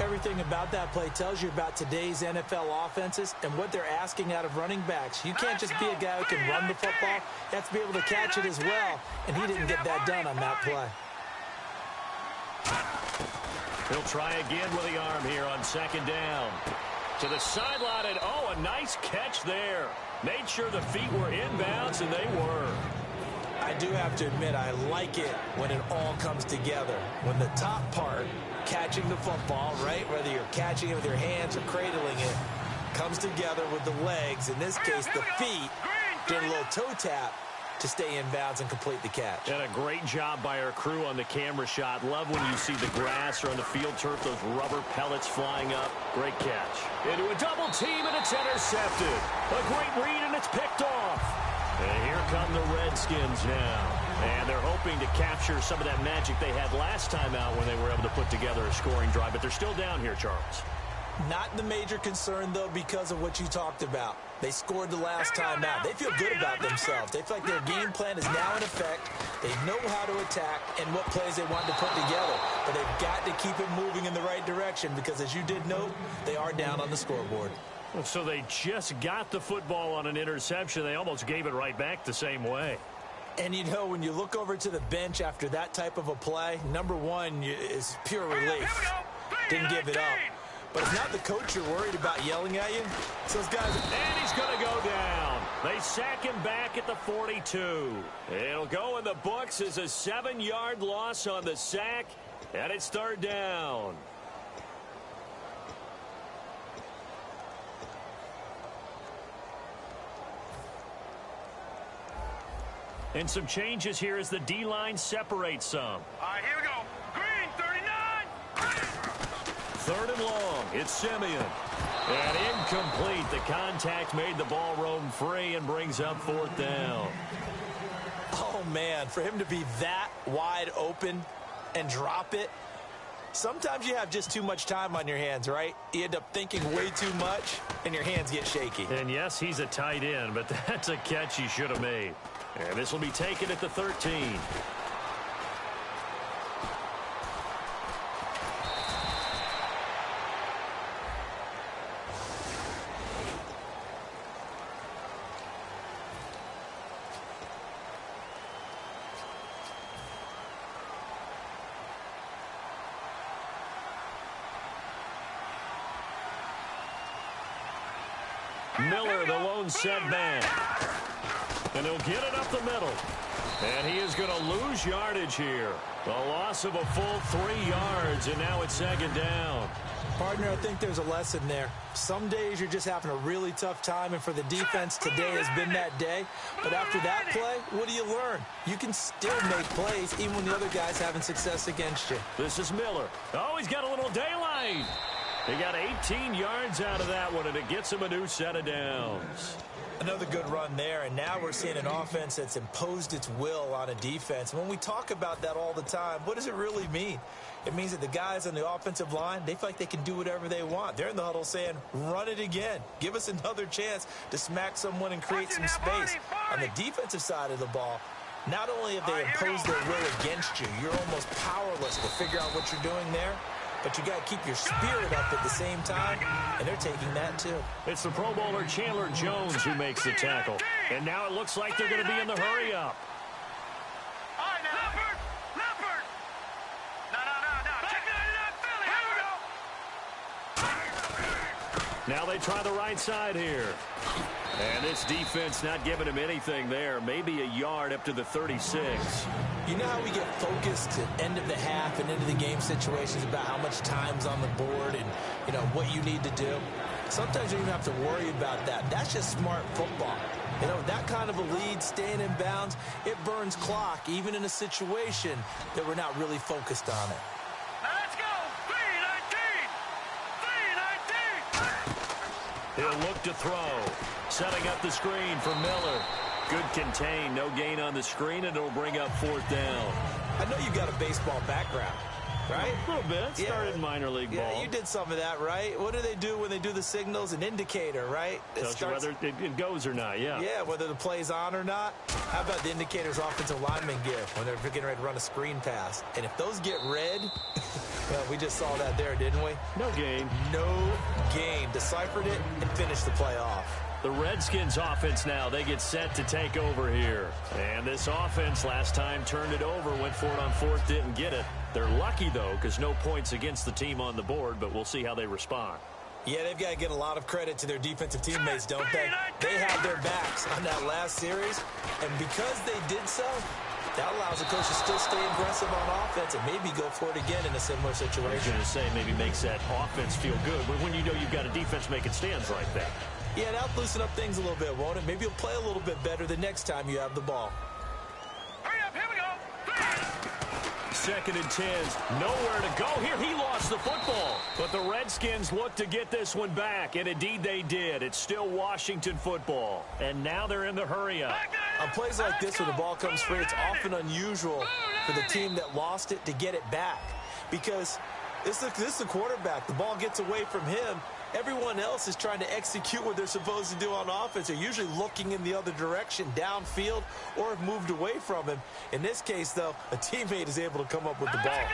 Everything about that play tells you about today's NFL offenses and what they're asking out of running backs. You can't just be a guy who can run the football. You have to be able to catch it as well, and he didn't get that done on that play. He'll try again with the arm here on 2nd down. To the sideline, and oh, a nice catch there. Made sure the feet were inbounds, and they were. I do have to admit, I like it when it all comes together. When the top part, catching the football, right, whether you're catching it with your hands or cradling it, comes together with the legs, in this case the feet, doing a little toe tap to stay in bounds and complete the catch. And a great job by our crew on the camera shot. Love when you see the grass or on the field turf, those rubber pellets flying up. Great catch. Into a double team, and it's intercepted. A great read, and it's picked off. And here come the Redskins now. And they're hoping to capture some of that magic they had last time out when they were able to put together a scoring drive. But they're still down here, Charles. Not the major concern, though, because of what you talked about. They scored the last time out. They feel good about themselves. They feel like their game plan is now in effect. They know how to attack and what plays they want to put together. But they've got to keep it moving in the right direction because, as you did note, they are down on the scoreboard. So they just got the football on an interception. They almost gave it right back the same way. And, you know, when you look over to the bench after that type of a play, number one is pure relief. Didn't give it up. But it's not the coach you're worried about yelling at you. It's those guys. And he's going to go down. They sack him back at the 42. It'll go in the books as a 7-yard loss on the sack. And it's 3rd down. And some changes here as the D-line separates some. All right, here we go. Green, 39. 3rd and long. It's Simeon. And incomplete. The contact made the ball roam free and brings up 4th down. Oh, man, for him to be that wide open and drop it, sometimes you have just too much time on your hands, right? You end up thinking way too much, and your hands get shaky. And, yes, he's a tight end, but that's a catch he should have made. And this will be taken at the 13. Miller, the lone setback. And he'll get it up the middle. And he is going to lose yardage here. A loss of a full 3 yards, and now it's second down. Partner, I think there's a lesson there. Some days you're just having a really tough time, and for the defense, today has been that day. But after that play, what do you learn? You can still make plays even when the other guy's having success against you. This is Miller. Oh, he's got a little daylight. He got 18 yards out of that one, and it gets him a new set of downs. Another good run there, and now we're seeing an offense that's imposed its will on a defense. When we talk about that all the time, what does it really mean? It means that the guys on the offensive line, they feel like they can do whatever they want. They're in the huddle saying, run it again. Give us another chance to smack someone and create some space. On the defensive side of the ball, not only have they imposed their will against you, you're almost powerless to figure out what you're doing there. But you got to keep your spirit up at the same time, and they're taking that too. It's the Pro Bowler Chandler Jones who makes the tackle. And now it looks like they're going to be in the hurry-up. Leopard! No. Check it out, Philly. Now they try the right side here. And this defense not giving him anything there. Maybe a yard up to the 36. You know how we get focused at end of the half and into the game situations about how much time's on the board and, you know, what you need to do? Sometimes you don't even have to worry about that. That's just smart football. You know, that kind of a lead, staying in bounds, it burns clock, even in a situation that we're not really focused on it. Let's go! 3-19! He'll look to throw. Setting up the screen for Miller. Good contain, no gain on the screen, and it'll bring up 4th down. I know you've got a baseball background, right? A little bit. Started in minor league ball. Yeah, you did some of that, right? What do they do when they do the signals? An indicator, right? Tells you whether it goes or not, yeah. Yeah, whether the play's on or not. How about the indicators offensive linemen give when they're getting ready to run a screen pass? And if those get red, well, we just saw that there, didn't we? No gain. No gain. Deciphered it and finished the play off. The Redskins offense now, they get set to take over here. And this offense last time turned it over, went for it on 4th, didn't get it. They're lucky, though, because no points against the team on the board, but we'll see how they respond. Yeah, they've got to get a lot of credit to their defensive teammates, don't they? They had their backs on that last series, and because they did so, that allows the coach to still stay aggressive on offense and maybe go for it again in a similar situation. I was going to say maybe makes that offense feel good, but when you know you've got a defense making stands like that. Yeah, that'll loosen up things a little bit, won't it? Maybe you'll play a little bit better the next time you have the ball. Hurry up, here we go! 2nd and 10. Nowhere to go here. He lost the football. But the Redskins look to get this one back, and indeed they did. It's still Washington football. And now they're in the hurry-up. On plays like this where the ball comes free, it's often unusual for the team that lost it to get it back. Because this is the quarterback. The ball gets away from him. Everyone else is trying to execute what they're supposed to do on offense. They're usually looking in the other direction, downfield, or have moved away from him. In this case, though, a teammate is able to come up with the ball.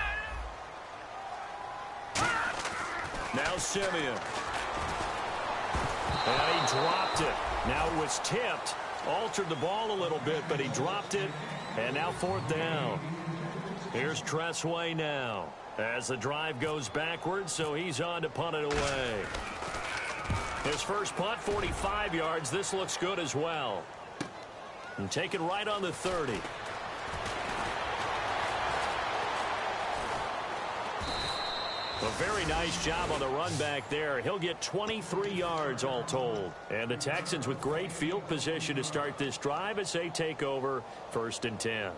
Now Simeon. And he dropped it. Now it was tipped. Altered the ball a little bit, but he dropped it. And now 4th down. Here's Tressway now. As the drive goes backwards, so he's on to punt it away. His first punt, 45 yards. This looks good as well. And take it right on the 30. A very nice job on the run back there. He'll get 23 yards all told. And the Texans with great field position to start this drive as they take over 1st and 10.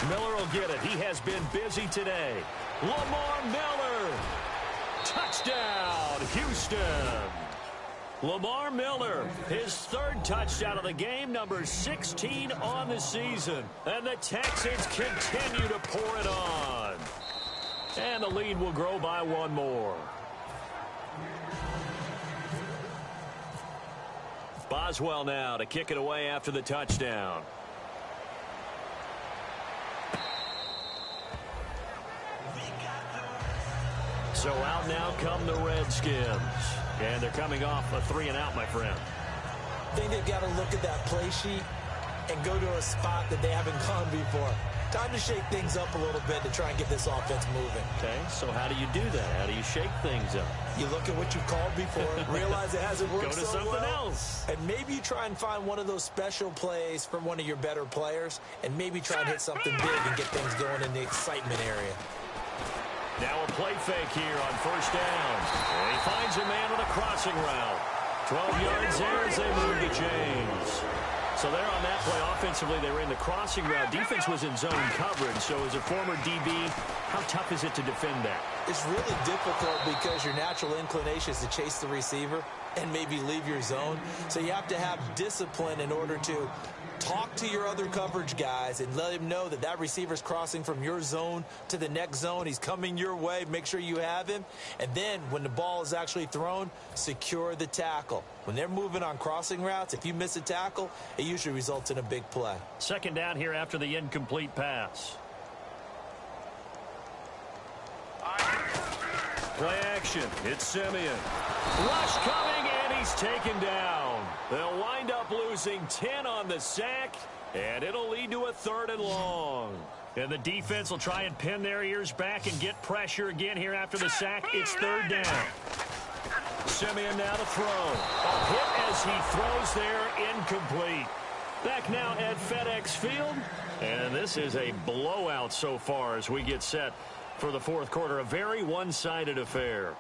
Miller will get it. He has been busy today. Lamar Miller. Touchdown, Houston. Lamar Miller, his 3rd touchdown of the game, number 16 on the season. And the Texans continue to pour it on. And the lead will grow by 1 more. Boswell now to kick it away after the touchdown. So out now come the Redskins. And they're coming off a 3-and-out, my friend. I think they've got to look at that play sheet and go to a spot that they haven't gone before. Time to shake things up a little bit to try and get this offense moving. Okay, so how do you do that? How do you shake things up? You look at what you've called before, realize it hasn't worked Go to so something well, else. and maybe you try and find one of those special plays from one of your better players, and maybe try and hit something big and get things going in the excitement area. Now a play fake here on first down. And he finds a man with a crossing route. 12 yards there as they move to James. So there on that play, offensively, they ran the crossing route. Defense was in zone coverage. So as a former DB, how tough is it to defend that? It's really difficult because your natural inclination is to chase the receiver and maybe leave your zone. So you have to have discipline in order to talk to your other coverage guys and let him know that that receiver's crossing from your zone to the next zone. He's coming your way. Make sure you have him. And then when the ball is actually thrown, secure the tackle. When they're moving on crossing routes, if you miss a tackle, it usually results in a big play. Second down here after the incomplete pass. Play action. It's Simeon. Rush coming, and he's taken down. They'll wind up losing 10 on the sack, and it'll lead to a 3rd and long. And the defense will try and pin their ears back and get pressure again here after the sack. It's 3rd down. Simeon now to throw. A hit as he throws there, incomplete. Back now at FedEx Field, and this is a blowout so far as we get set for the 4th quarter. A very one-sided affair.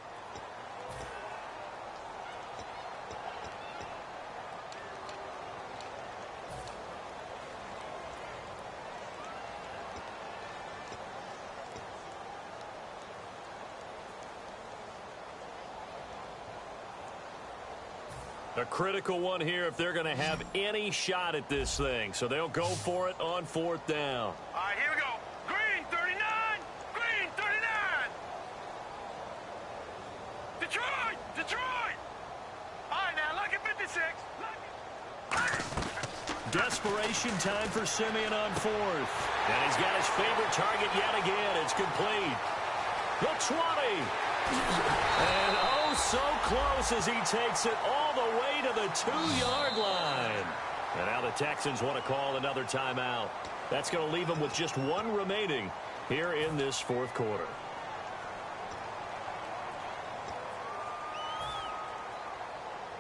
A critical one here if they're going to have any shot at this thing. So they'll go for it on 4th down. All right, here we go. Green 39. Green 39. Detroit. Detroit. All right, now, lucky 56. Desperation time for Simeon on 4th. And he's got his favorite target yet again. It's complete. The 20. And oh, so close as he takes it all the way to the 2-yard line. And now the Texans want to call another timeout. That's going to leave them with just 1 remaining here in this 4th quarter.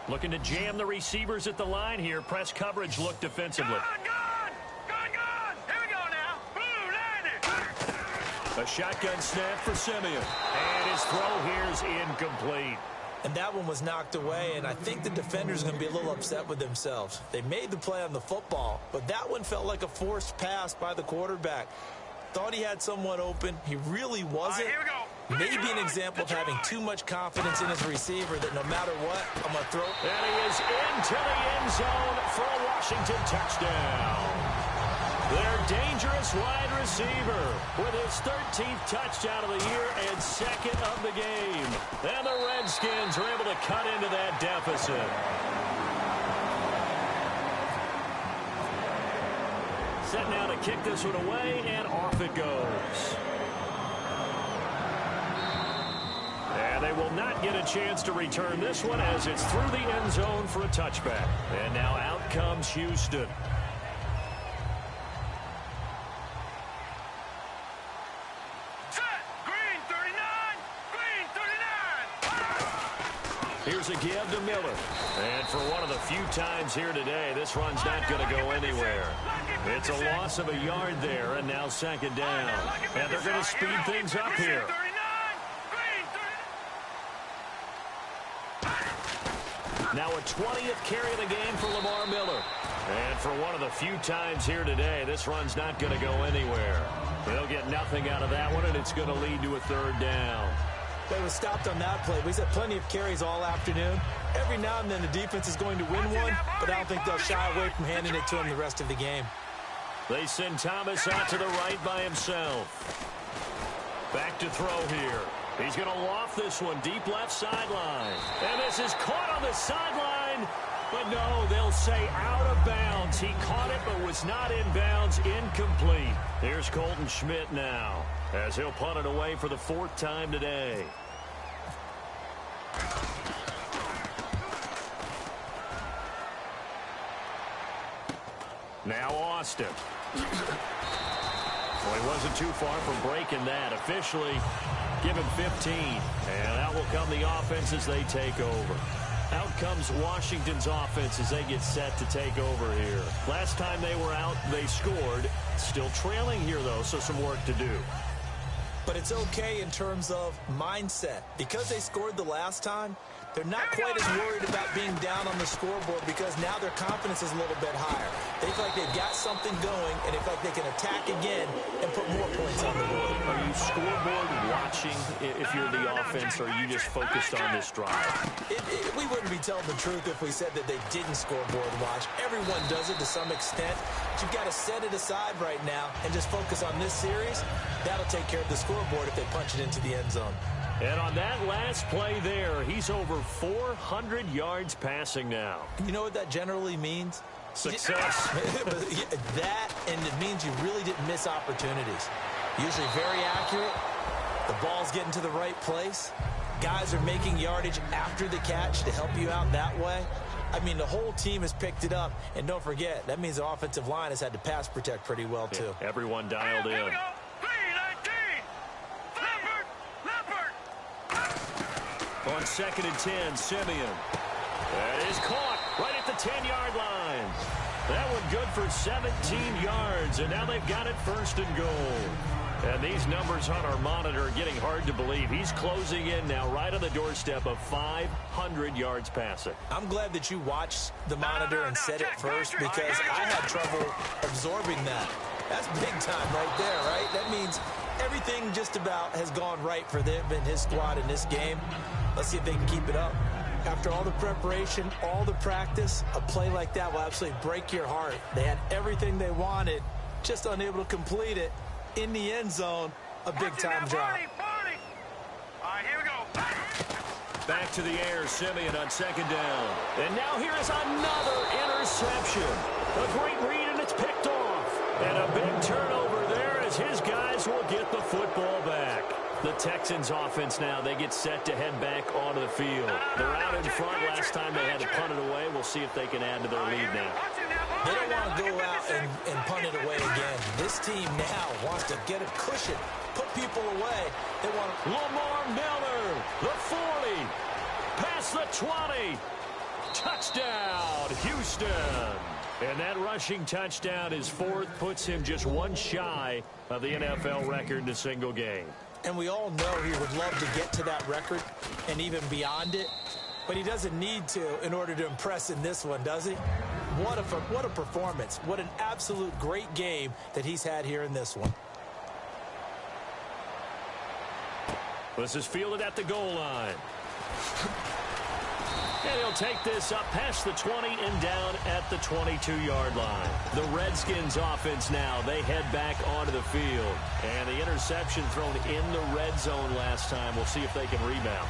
Looking to jam the receivers at the line here. Press coverage look defensively. Gone. Here we go now. Blue 90. A shotgun snap for Simeon. And his throw here is incomplete. And that one was knocked away, and I think the defender's going to be a little upset with themselves. They made the play on the football, but that one felt like a forced pass by the quarterback. Thought he had someone open. He really wasn't. Here we go. Maybe an example of having too much confidence in his receiver that no matter what, I'm going to throw. And he is into the end zone for a Washington touchdown. Their dangerous wide receiver with his 13th touchdown of the year and 2nd of the game. And the Redskins are able to cut into that deficit. Set now to kick this one away, and off it goes. And they will not get a chance to return this one as it's through the end zone for a touchback. And now out comes Houston. Here's a give to Miller. And for one of the few times here today, this run's not going to go anywhere. It's a loss of a yard there, and now 2nd down. And they're going to speed things up here. Now a 20th carry of the game for Lamar Miller. And for one of the few times here today, this run's not going to go anywhere. They'll get nothing out of that one, and it's going to lead to a 3rd down. They were stopped on that play. We've had plenty of carries all afternoon. Every now and then the defense is going to win one, but I don't think they'll shy away from handing it to him the rest of the game. They send Thomas out to the right by himself. Back to throw here. He's going to loft this one deep left sideline. And this is caught on the sideline. But no, they'll say out of bounds. He caught it but was not in bounds. Incomplete. Here's Colton Schmidt now as he'll punt it away for the 4th time today. Now Austin. Well, he wasn't too far from breaking that. Officially, give him 15. And out will come the offense as they take over. Out comes Washington's offense as they get set to take over here. Last time they were out, they scored. Still trailing here, though, so some work to do. But it's okay in terms of mindset. Because they scored the last time, they're not quite as worried about being down on the scoreboard because now their confidence is a little bit higher. They feel like they've got something going, and they feel like they can attack again and put more points on the board. Are you scoreboard watching if you're the offense, or are you just focused on this drive? We wouldn't be telling the truth if we said that they didn't scoreboard watch. Everyone does it to some extent. But you've got to set it aside right now and just focus on this series. That'll take care of the scoreboard if they punch it into the end zone. And on that last play there, he's over 400 yards passing now. You know what that generally means? Success. That, and it means you really didn't miss opportunities. Usually very accurate. The ball's getting to the right place. Guys are making yardage after the catch to help you out that way. I mean, the whole team has picked it up. And don't forget, that means the offensive line has had to pass protect pretty well, too. Yeah, everyone dialed in. On 2nd and 10, Simeon. That is caught right at the 10-yard line. That one good for 17 yards, and now they've got it 1st and goal. And these numbers on our monitor are getting hard to believe. He's closing in now right on the doorstep of 500 yards passing. I'm glad that you watched the monitor and said it first because I had trouble absorbing that. That's big time right there, right? That means everything just about has gone right for them and his squad in this game. Let's see if they can keep it up. After all the preparation, all the practice, a play like that will absolutely break your heart. They had everything they wanted, just unable to complete it. In the end zone, a big-time drop. All right, here we go. Back to the air, Simeon on 2nd down. And now here is another interception. A great read, and it's picked off. And a big turnover there as his guys will get the football back. The Texans offense now, they get set to head back onto the field. They're out in front. Last time they had to punt it away. We'll see if they can add to their lead now. They don't want to go out and punt it away again. This team now wants to get a cushion, put people away. They want Lamar Miller, the 40, past the 20, touchdown, Houston. And that rushing touchdown is 4th, puts him just one shy of the NFL record in a single game. And we all know he would love to get to that record and even beyond it, but he doesn't need to in order to impress in this one, does he? What a performance. What an absolute great game that he's had here in this one. This is fielded at the goal line. And he'll take this up past the 20 and down at the 22-yard line. The Redskins offense now, they head back onto the field. And the interception thrown in the red zone last time. We'll see if they can rebound.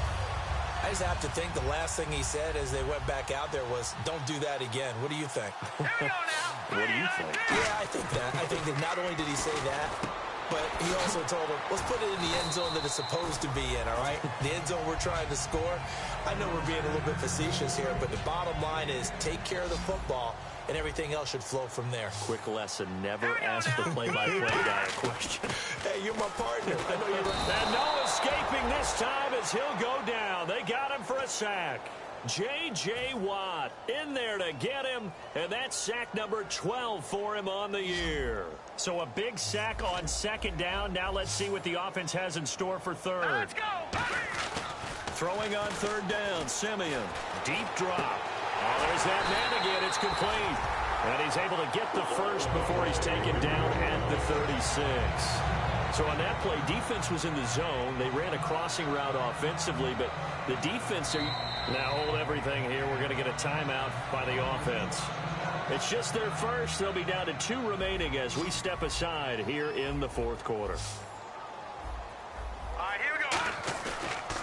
I just have to think the last thing he said as they went back out there was, don't do that again. What do you think? What do you think? Yeah, I think that. I think that not only did he say that, but he also told him, let's put it in the end zone that it's supposed to be in, all right? The end zone we're trying to score. I know we're being a little bit facetious here, but the bottom line is take care of the football, and everything else should flow from there. Quick lesson, never ask the play-by-play guy a question. Hey, you're my partner. I know you're right. And no escaping this time as he'll go down. They got him for a sack. J.J. Watt in there to get him, and that's sack number 12 for him on the year. So a big sack on 2nd down. Now let's see what the offense has in store for 3rd. Let's go. Throwing on 3rd down, Simeon. Deep drop. Oh, there's that man again. It's complete. And he's able to get the first before he's taken down at the 36. So on that play, defense was in the zone. They ran a crossing route offensively, but the defense now hold everything here. We're going to get a timeout by the offense. It's just their first. They'll be down to 2 remaining as we step aside here in the 4th quarter. All right, here we go.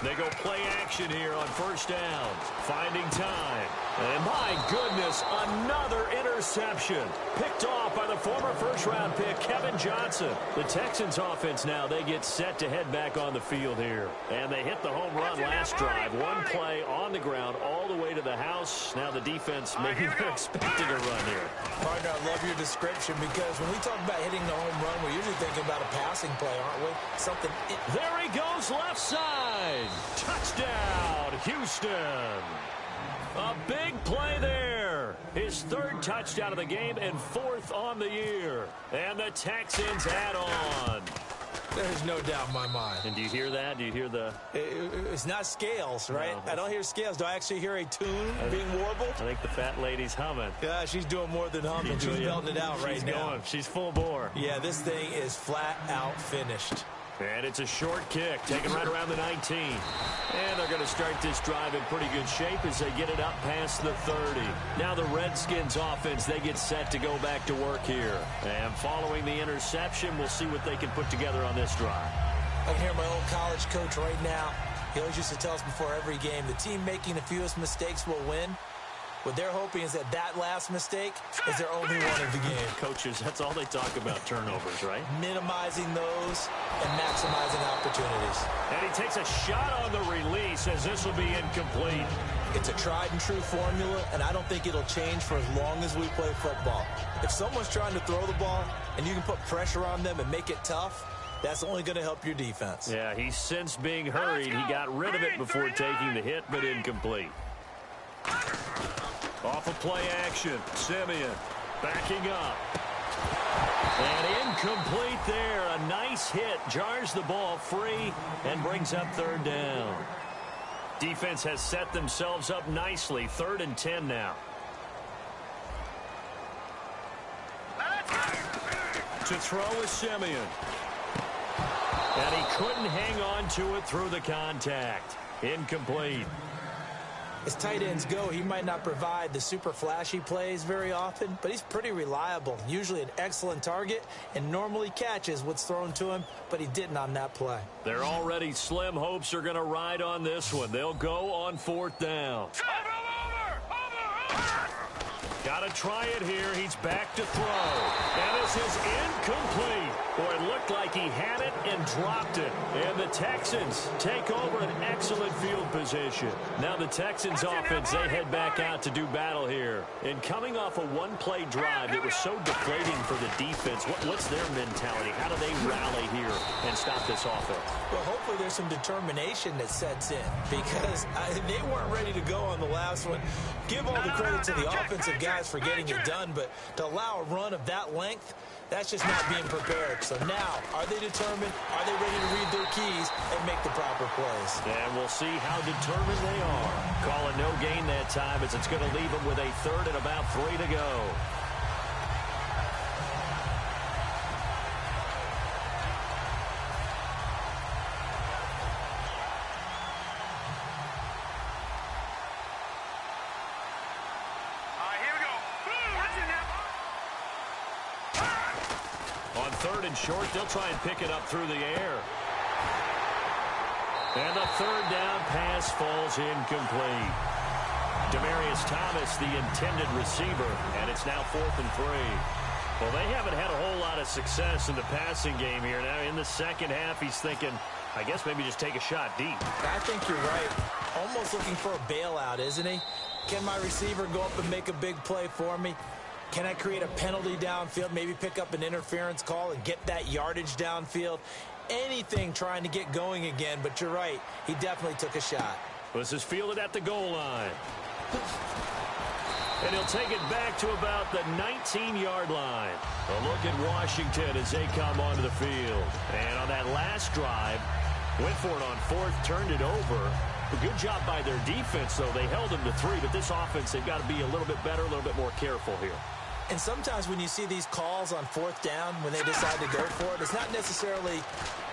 They go play action here on 1st down. Finding time. And my goodness, another interception. Picked off off by the former first-round pick, Kevin Johnson. The Texans offense now, they get set to head back on the field here. And they hit the home run last drive. One play on the ground all the way to the house. Now the defense, maybe they're expecting a run here. Partner, I love your description because when we talk about hitting the home run, we're usually thinking about a passing play, aren't we? There he goes, left side. Touchdown, Houston. A big play there. His third touchdown of the game and fourth on the year. And the Texans add on. There's no doubt in my mind. And do you hear that? Do you hear the... It's not scales, right? No. I don't hear scales. Do I actually hear a tune being warbled? I think the fat lady's humming. Yeah, she's doing more than humming. She's belting it out right now. Going. She's full bore. Yeah, this thing is flat out finished. And it's a short kick, taken right around the 19. And they're going to start this drive in pretty good shape as they get it up past the 30. Now the Redskins offense, they get set to go back to work here. And following the interception, we'll see what they can put together on this drive. I can hear my old college coach right now. He always used to tell us before every game, the team making the fewest mistakes will win. What they're hoping is that last mistake is their only one of the game. Coaches, that's all they talk about, turnovers, right? Minimizing those and maximizing opportunities. And he takes a shot on the release as this will be incomplete. It's a tried and true formula, and I don't think it'll change for as long as we play football. If someone's trying to throw the ball and you can put pressure on them and make it tough, that's only going to help your defense. Yeah, he's since being hurried. He got rid of it before taking the hit, but incomplete. Off of play action, Simeon backing up. And incomplete there. A nice hit, jars the ball free and brings up third down. Defense has set themselves up nicely. 3rd and 10 now. To throw is Simeon. And he couldn't hang on to it through the contact. Incomplete. As tight ends go, he might not provide the super flashy plays very often, but he's pretty reliable, usually an excellent target, and normally catches what's thrown to him, but he didn't on that play. Their already slim hopes are going to ride on this one. They'll go on 4th down. Got to try it here. He's back to throw. And this is incomplete. Boy, it looked like he had it and dropped it. And the Texans take over an excellent field position. Now the Texans offense, they head back out to do battle here. And coming off a one-play drive that was so deflating for the defense, what's their mentality? How do they rally here and stop this offense? Well, hopefully there's some determination that sets in because they weren't ready to go on the last one. Give all the credit to the offensive guys for getting it done, but to allow a run of that length, that's just not being prepared. So now, are they determined? Are they ready to read their keys and make the proper plays? And we'll see how determined they are. Call it no gain that time as it's going to leave them with a 3rd and about 3 to go. On 3rd and short, they'll try and pick it up through the air. And the 3rd down pass falls incomplete. Demaryius Thomas, the intended receiver, and it's now 4th and 3. Well, they haven't had a whole lot of success in the passing game here. Now, in the second half, he's thinking, I guess maybe just take a shot deep. I think you're right. Almost looking for a bailout, isn't he? Can my receiver go up and make a big play for me? Can I create a penalty downfield, maybe pick up an interference call and get that yardage downfield? Anything trying to get going again, but you're right. He definitely took a shot. This is fielded at the goal line. And he'll take it back to about the 19-yard line. A look at Washington as they come onto the field. And on that last drive, went for it on 4th, turned it over. A good job by their defense, though. They held them to 3, but this offense, they've got to be a little bit better, a little bit more careful here. And sometimes when you see these calls on 4th down, when they decide to go for it, it's not necessarily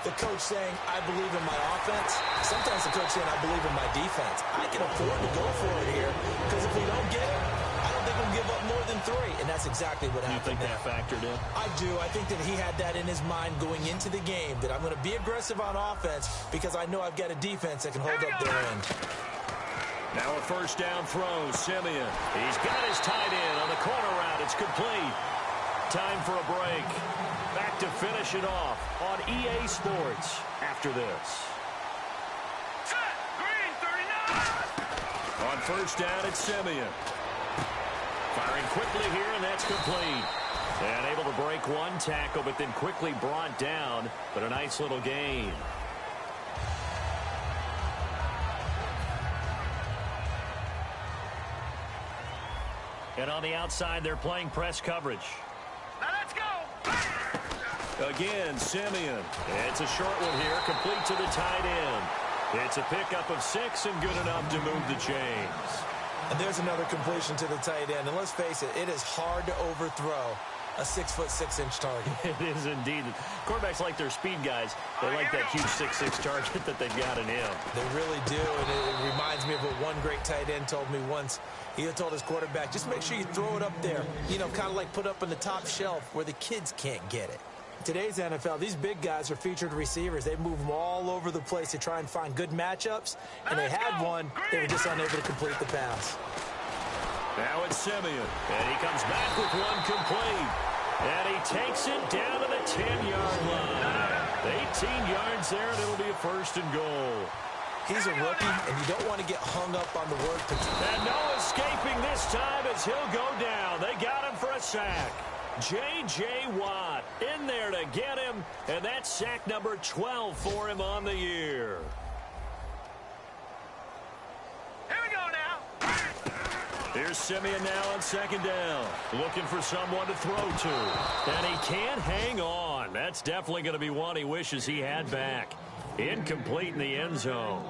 the coach saying, I believe in my offense. Sometimes the coach saying, I believe in my defense. I can afford to go for it here because if we don't get it, I don't think we'll give up more than 3. And that's exactly what happened. You think that factored in? I do. I think that he had that in his mind going into the game, that I'm going to be aggressive on offense because I know I've got a defense that can hold up their end. Now a 1st down throw, Simeon. He's got his tight end on the corner route. It's complete. Time for a break. Back to finish it off on EA Sports after this. Set. Green 39. On first down, it's Simeon. Firing quickly here, and that's complete. And able to break one tackle, but then quickly brought down. But a nice little gain. And on the outside, they're playing press coverage. Now let's go. Again, Simeon. It's a short one here, complete to the tight end. It's a pickup of 6 and good enough to move the chains. And there's another completion to the tight end. And let's face it, it is hard to overthrow a 6'6" target. It is indeed. Quarterbacks like their speed guys. They like that huge 6'6" target that they've got in him. They really do, and it reminds me of what one great tight end told me once. He told his quarterback, just make sure you throw it up there, kind of like put up on the top shelf where the kids can't get it. Today's NFL, these big guys are featured receivers. They move them all over the place to try and find good matchups, and they had one. They were just unable to complete the pass. Now it's Simeon, and he comes back with one complete. And he takes it down to the 10-yard line. 18 yards there, and it'll be a first and goal. He's a rookie, and you don't want to get hung up on the word potential. And no escaping this time as he'll go down. They got him for a sack. J.J. Watt in there to get him, and that's sack number 12 for him on the year. Here we go now. Here's Simeon now on second down. Looking for someone to throw to. And he can't hang on. That's definitely going to be one he wishes he had back. Incomplete in the end zone.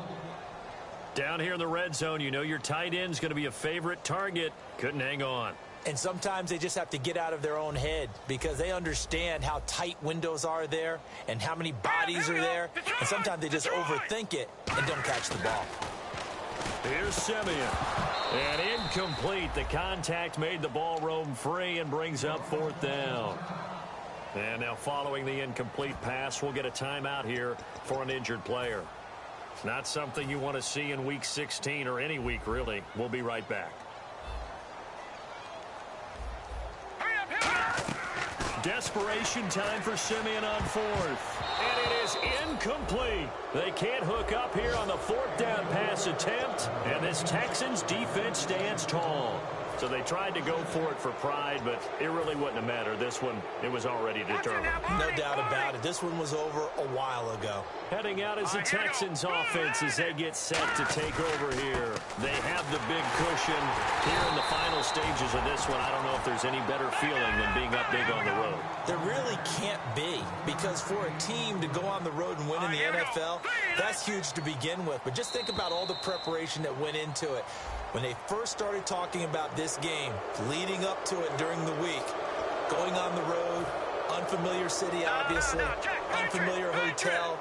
Down here in the red zone, you know your tight end's going to be a favorite target. Couldn't hang on. And sometimes they just have to get out of their own head because they understand how tight windows are there and how many bodies are there. And sometimes they just overthink it and don't catch the ball. Here's Simeon. And incomplete. The contact made the ball roam free and brings up fourth down. And now following the incomplete pass, we'll get a timeout here for an injured player. Not something you want to see in Week 16 or any week, really. We'll be right back. Desperation time for Simeon on fourth. And it is incomplete. They can't hook up here on the fourth down pass attempt. And this Texans defense stands tall. So they tried to go for it for pride, but it really wouldn't have mattered. This one, it was already determined. No doubt about it. This one was over a while ago. Heading out is the Texans offense as they get set to take over here. They have the big cushion here in the final stages of this one. I don't know if there's any better feeling than being up big on the road. There really can't be, because for a team to go on the road and win in the NFL, that's huge to begin with. But just think about all the preparation that went into it. When they first started talking about this game, leading up to it during the week, going on the road, unfamiliar city, obviously, unfamiliar hotel.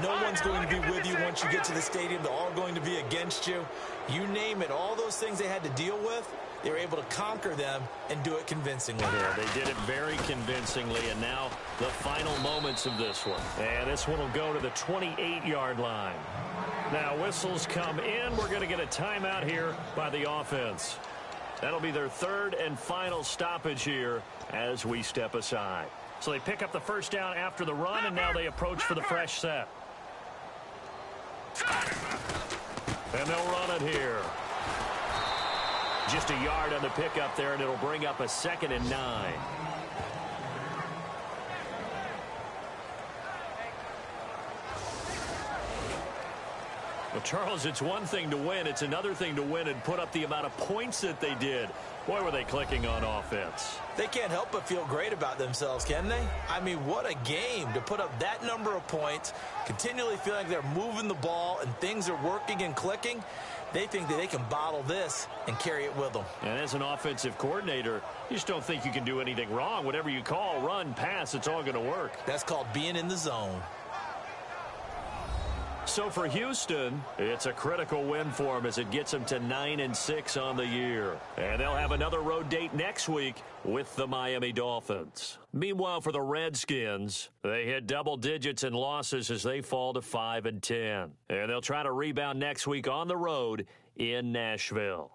No one's going to be with you once you get to the stadium. They're all going to be against you. You name it, all those things they had to deal with, they were able to conquer them and do it convincingly. Yeah, they did it very convincingly, and now the final moments of this one. And this one will go to the 28-yard line. Now, whistles come in. We're going to get a timeout here by the offense. That'll be their third and final stoppage here as we step aside. So they pick up the first down after the run, and now they approach for the fresh set. And they'll run it here. Just a yard on the pickup there, and it'll bring up a 2nd and 9. Well, Charles, it's one thing to win. It's another thing to win and put up the amount of points that they did. Boy, were they clicking on offense. They can't help but feel great about themselves, can they? I mean, what a game to put up that number of points, continually feeling like they're moving the ball and things are working and clicking. They think that they can bottle this and carry it with them. And as an offensive coordinator, you just don't think you can do anything wrong. Whatever you call, run, pass, it's all going to work. That's called being in the zone. So for Houston, it's a critical win for them as it gets them to 9-6 on the year. And they'll have another road date next week with the Miami Dolphins. Meanwhile, for the Redskins, they hit double digits in losses as they fall to 5-10. And they'll try to rebound next week on the road in Nashville.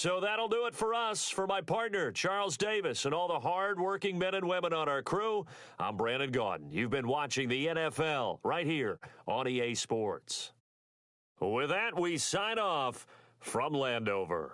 So that'll do it for us. For my partner, Charles Davis, and all the hard-working men and women on our crew, I'm Brandon Gaudin. You've been watching the NFL right here on EA Sports. With that, we sign off from Landover.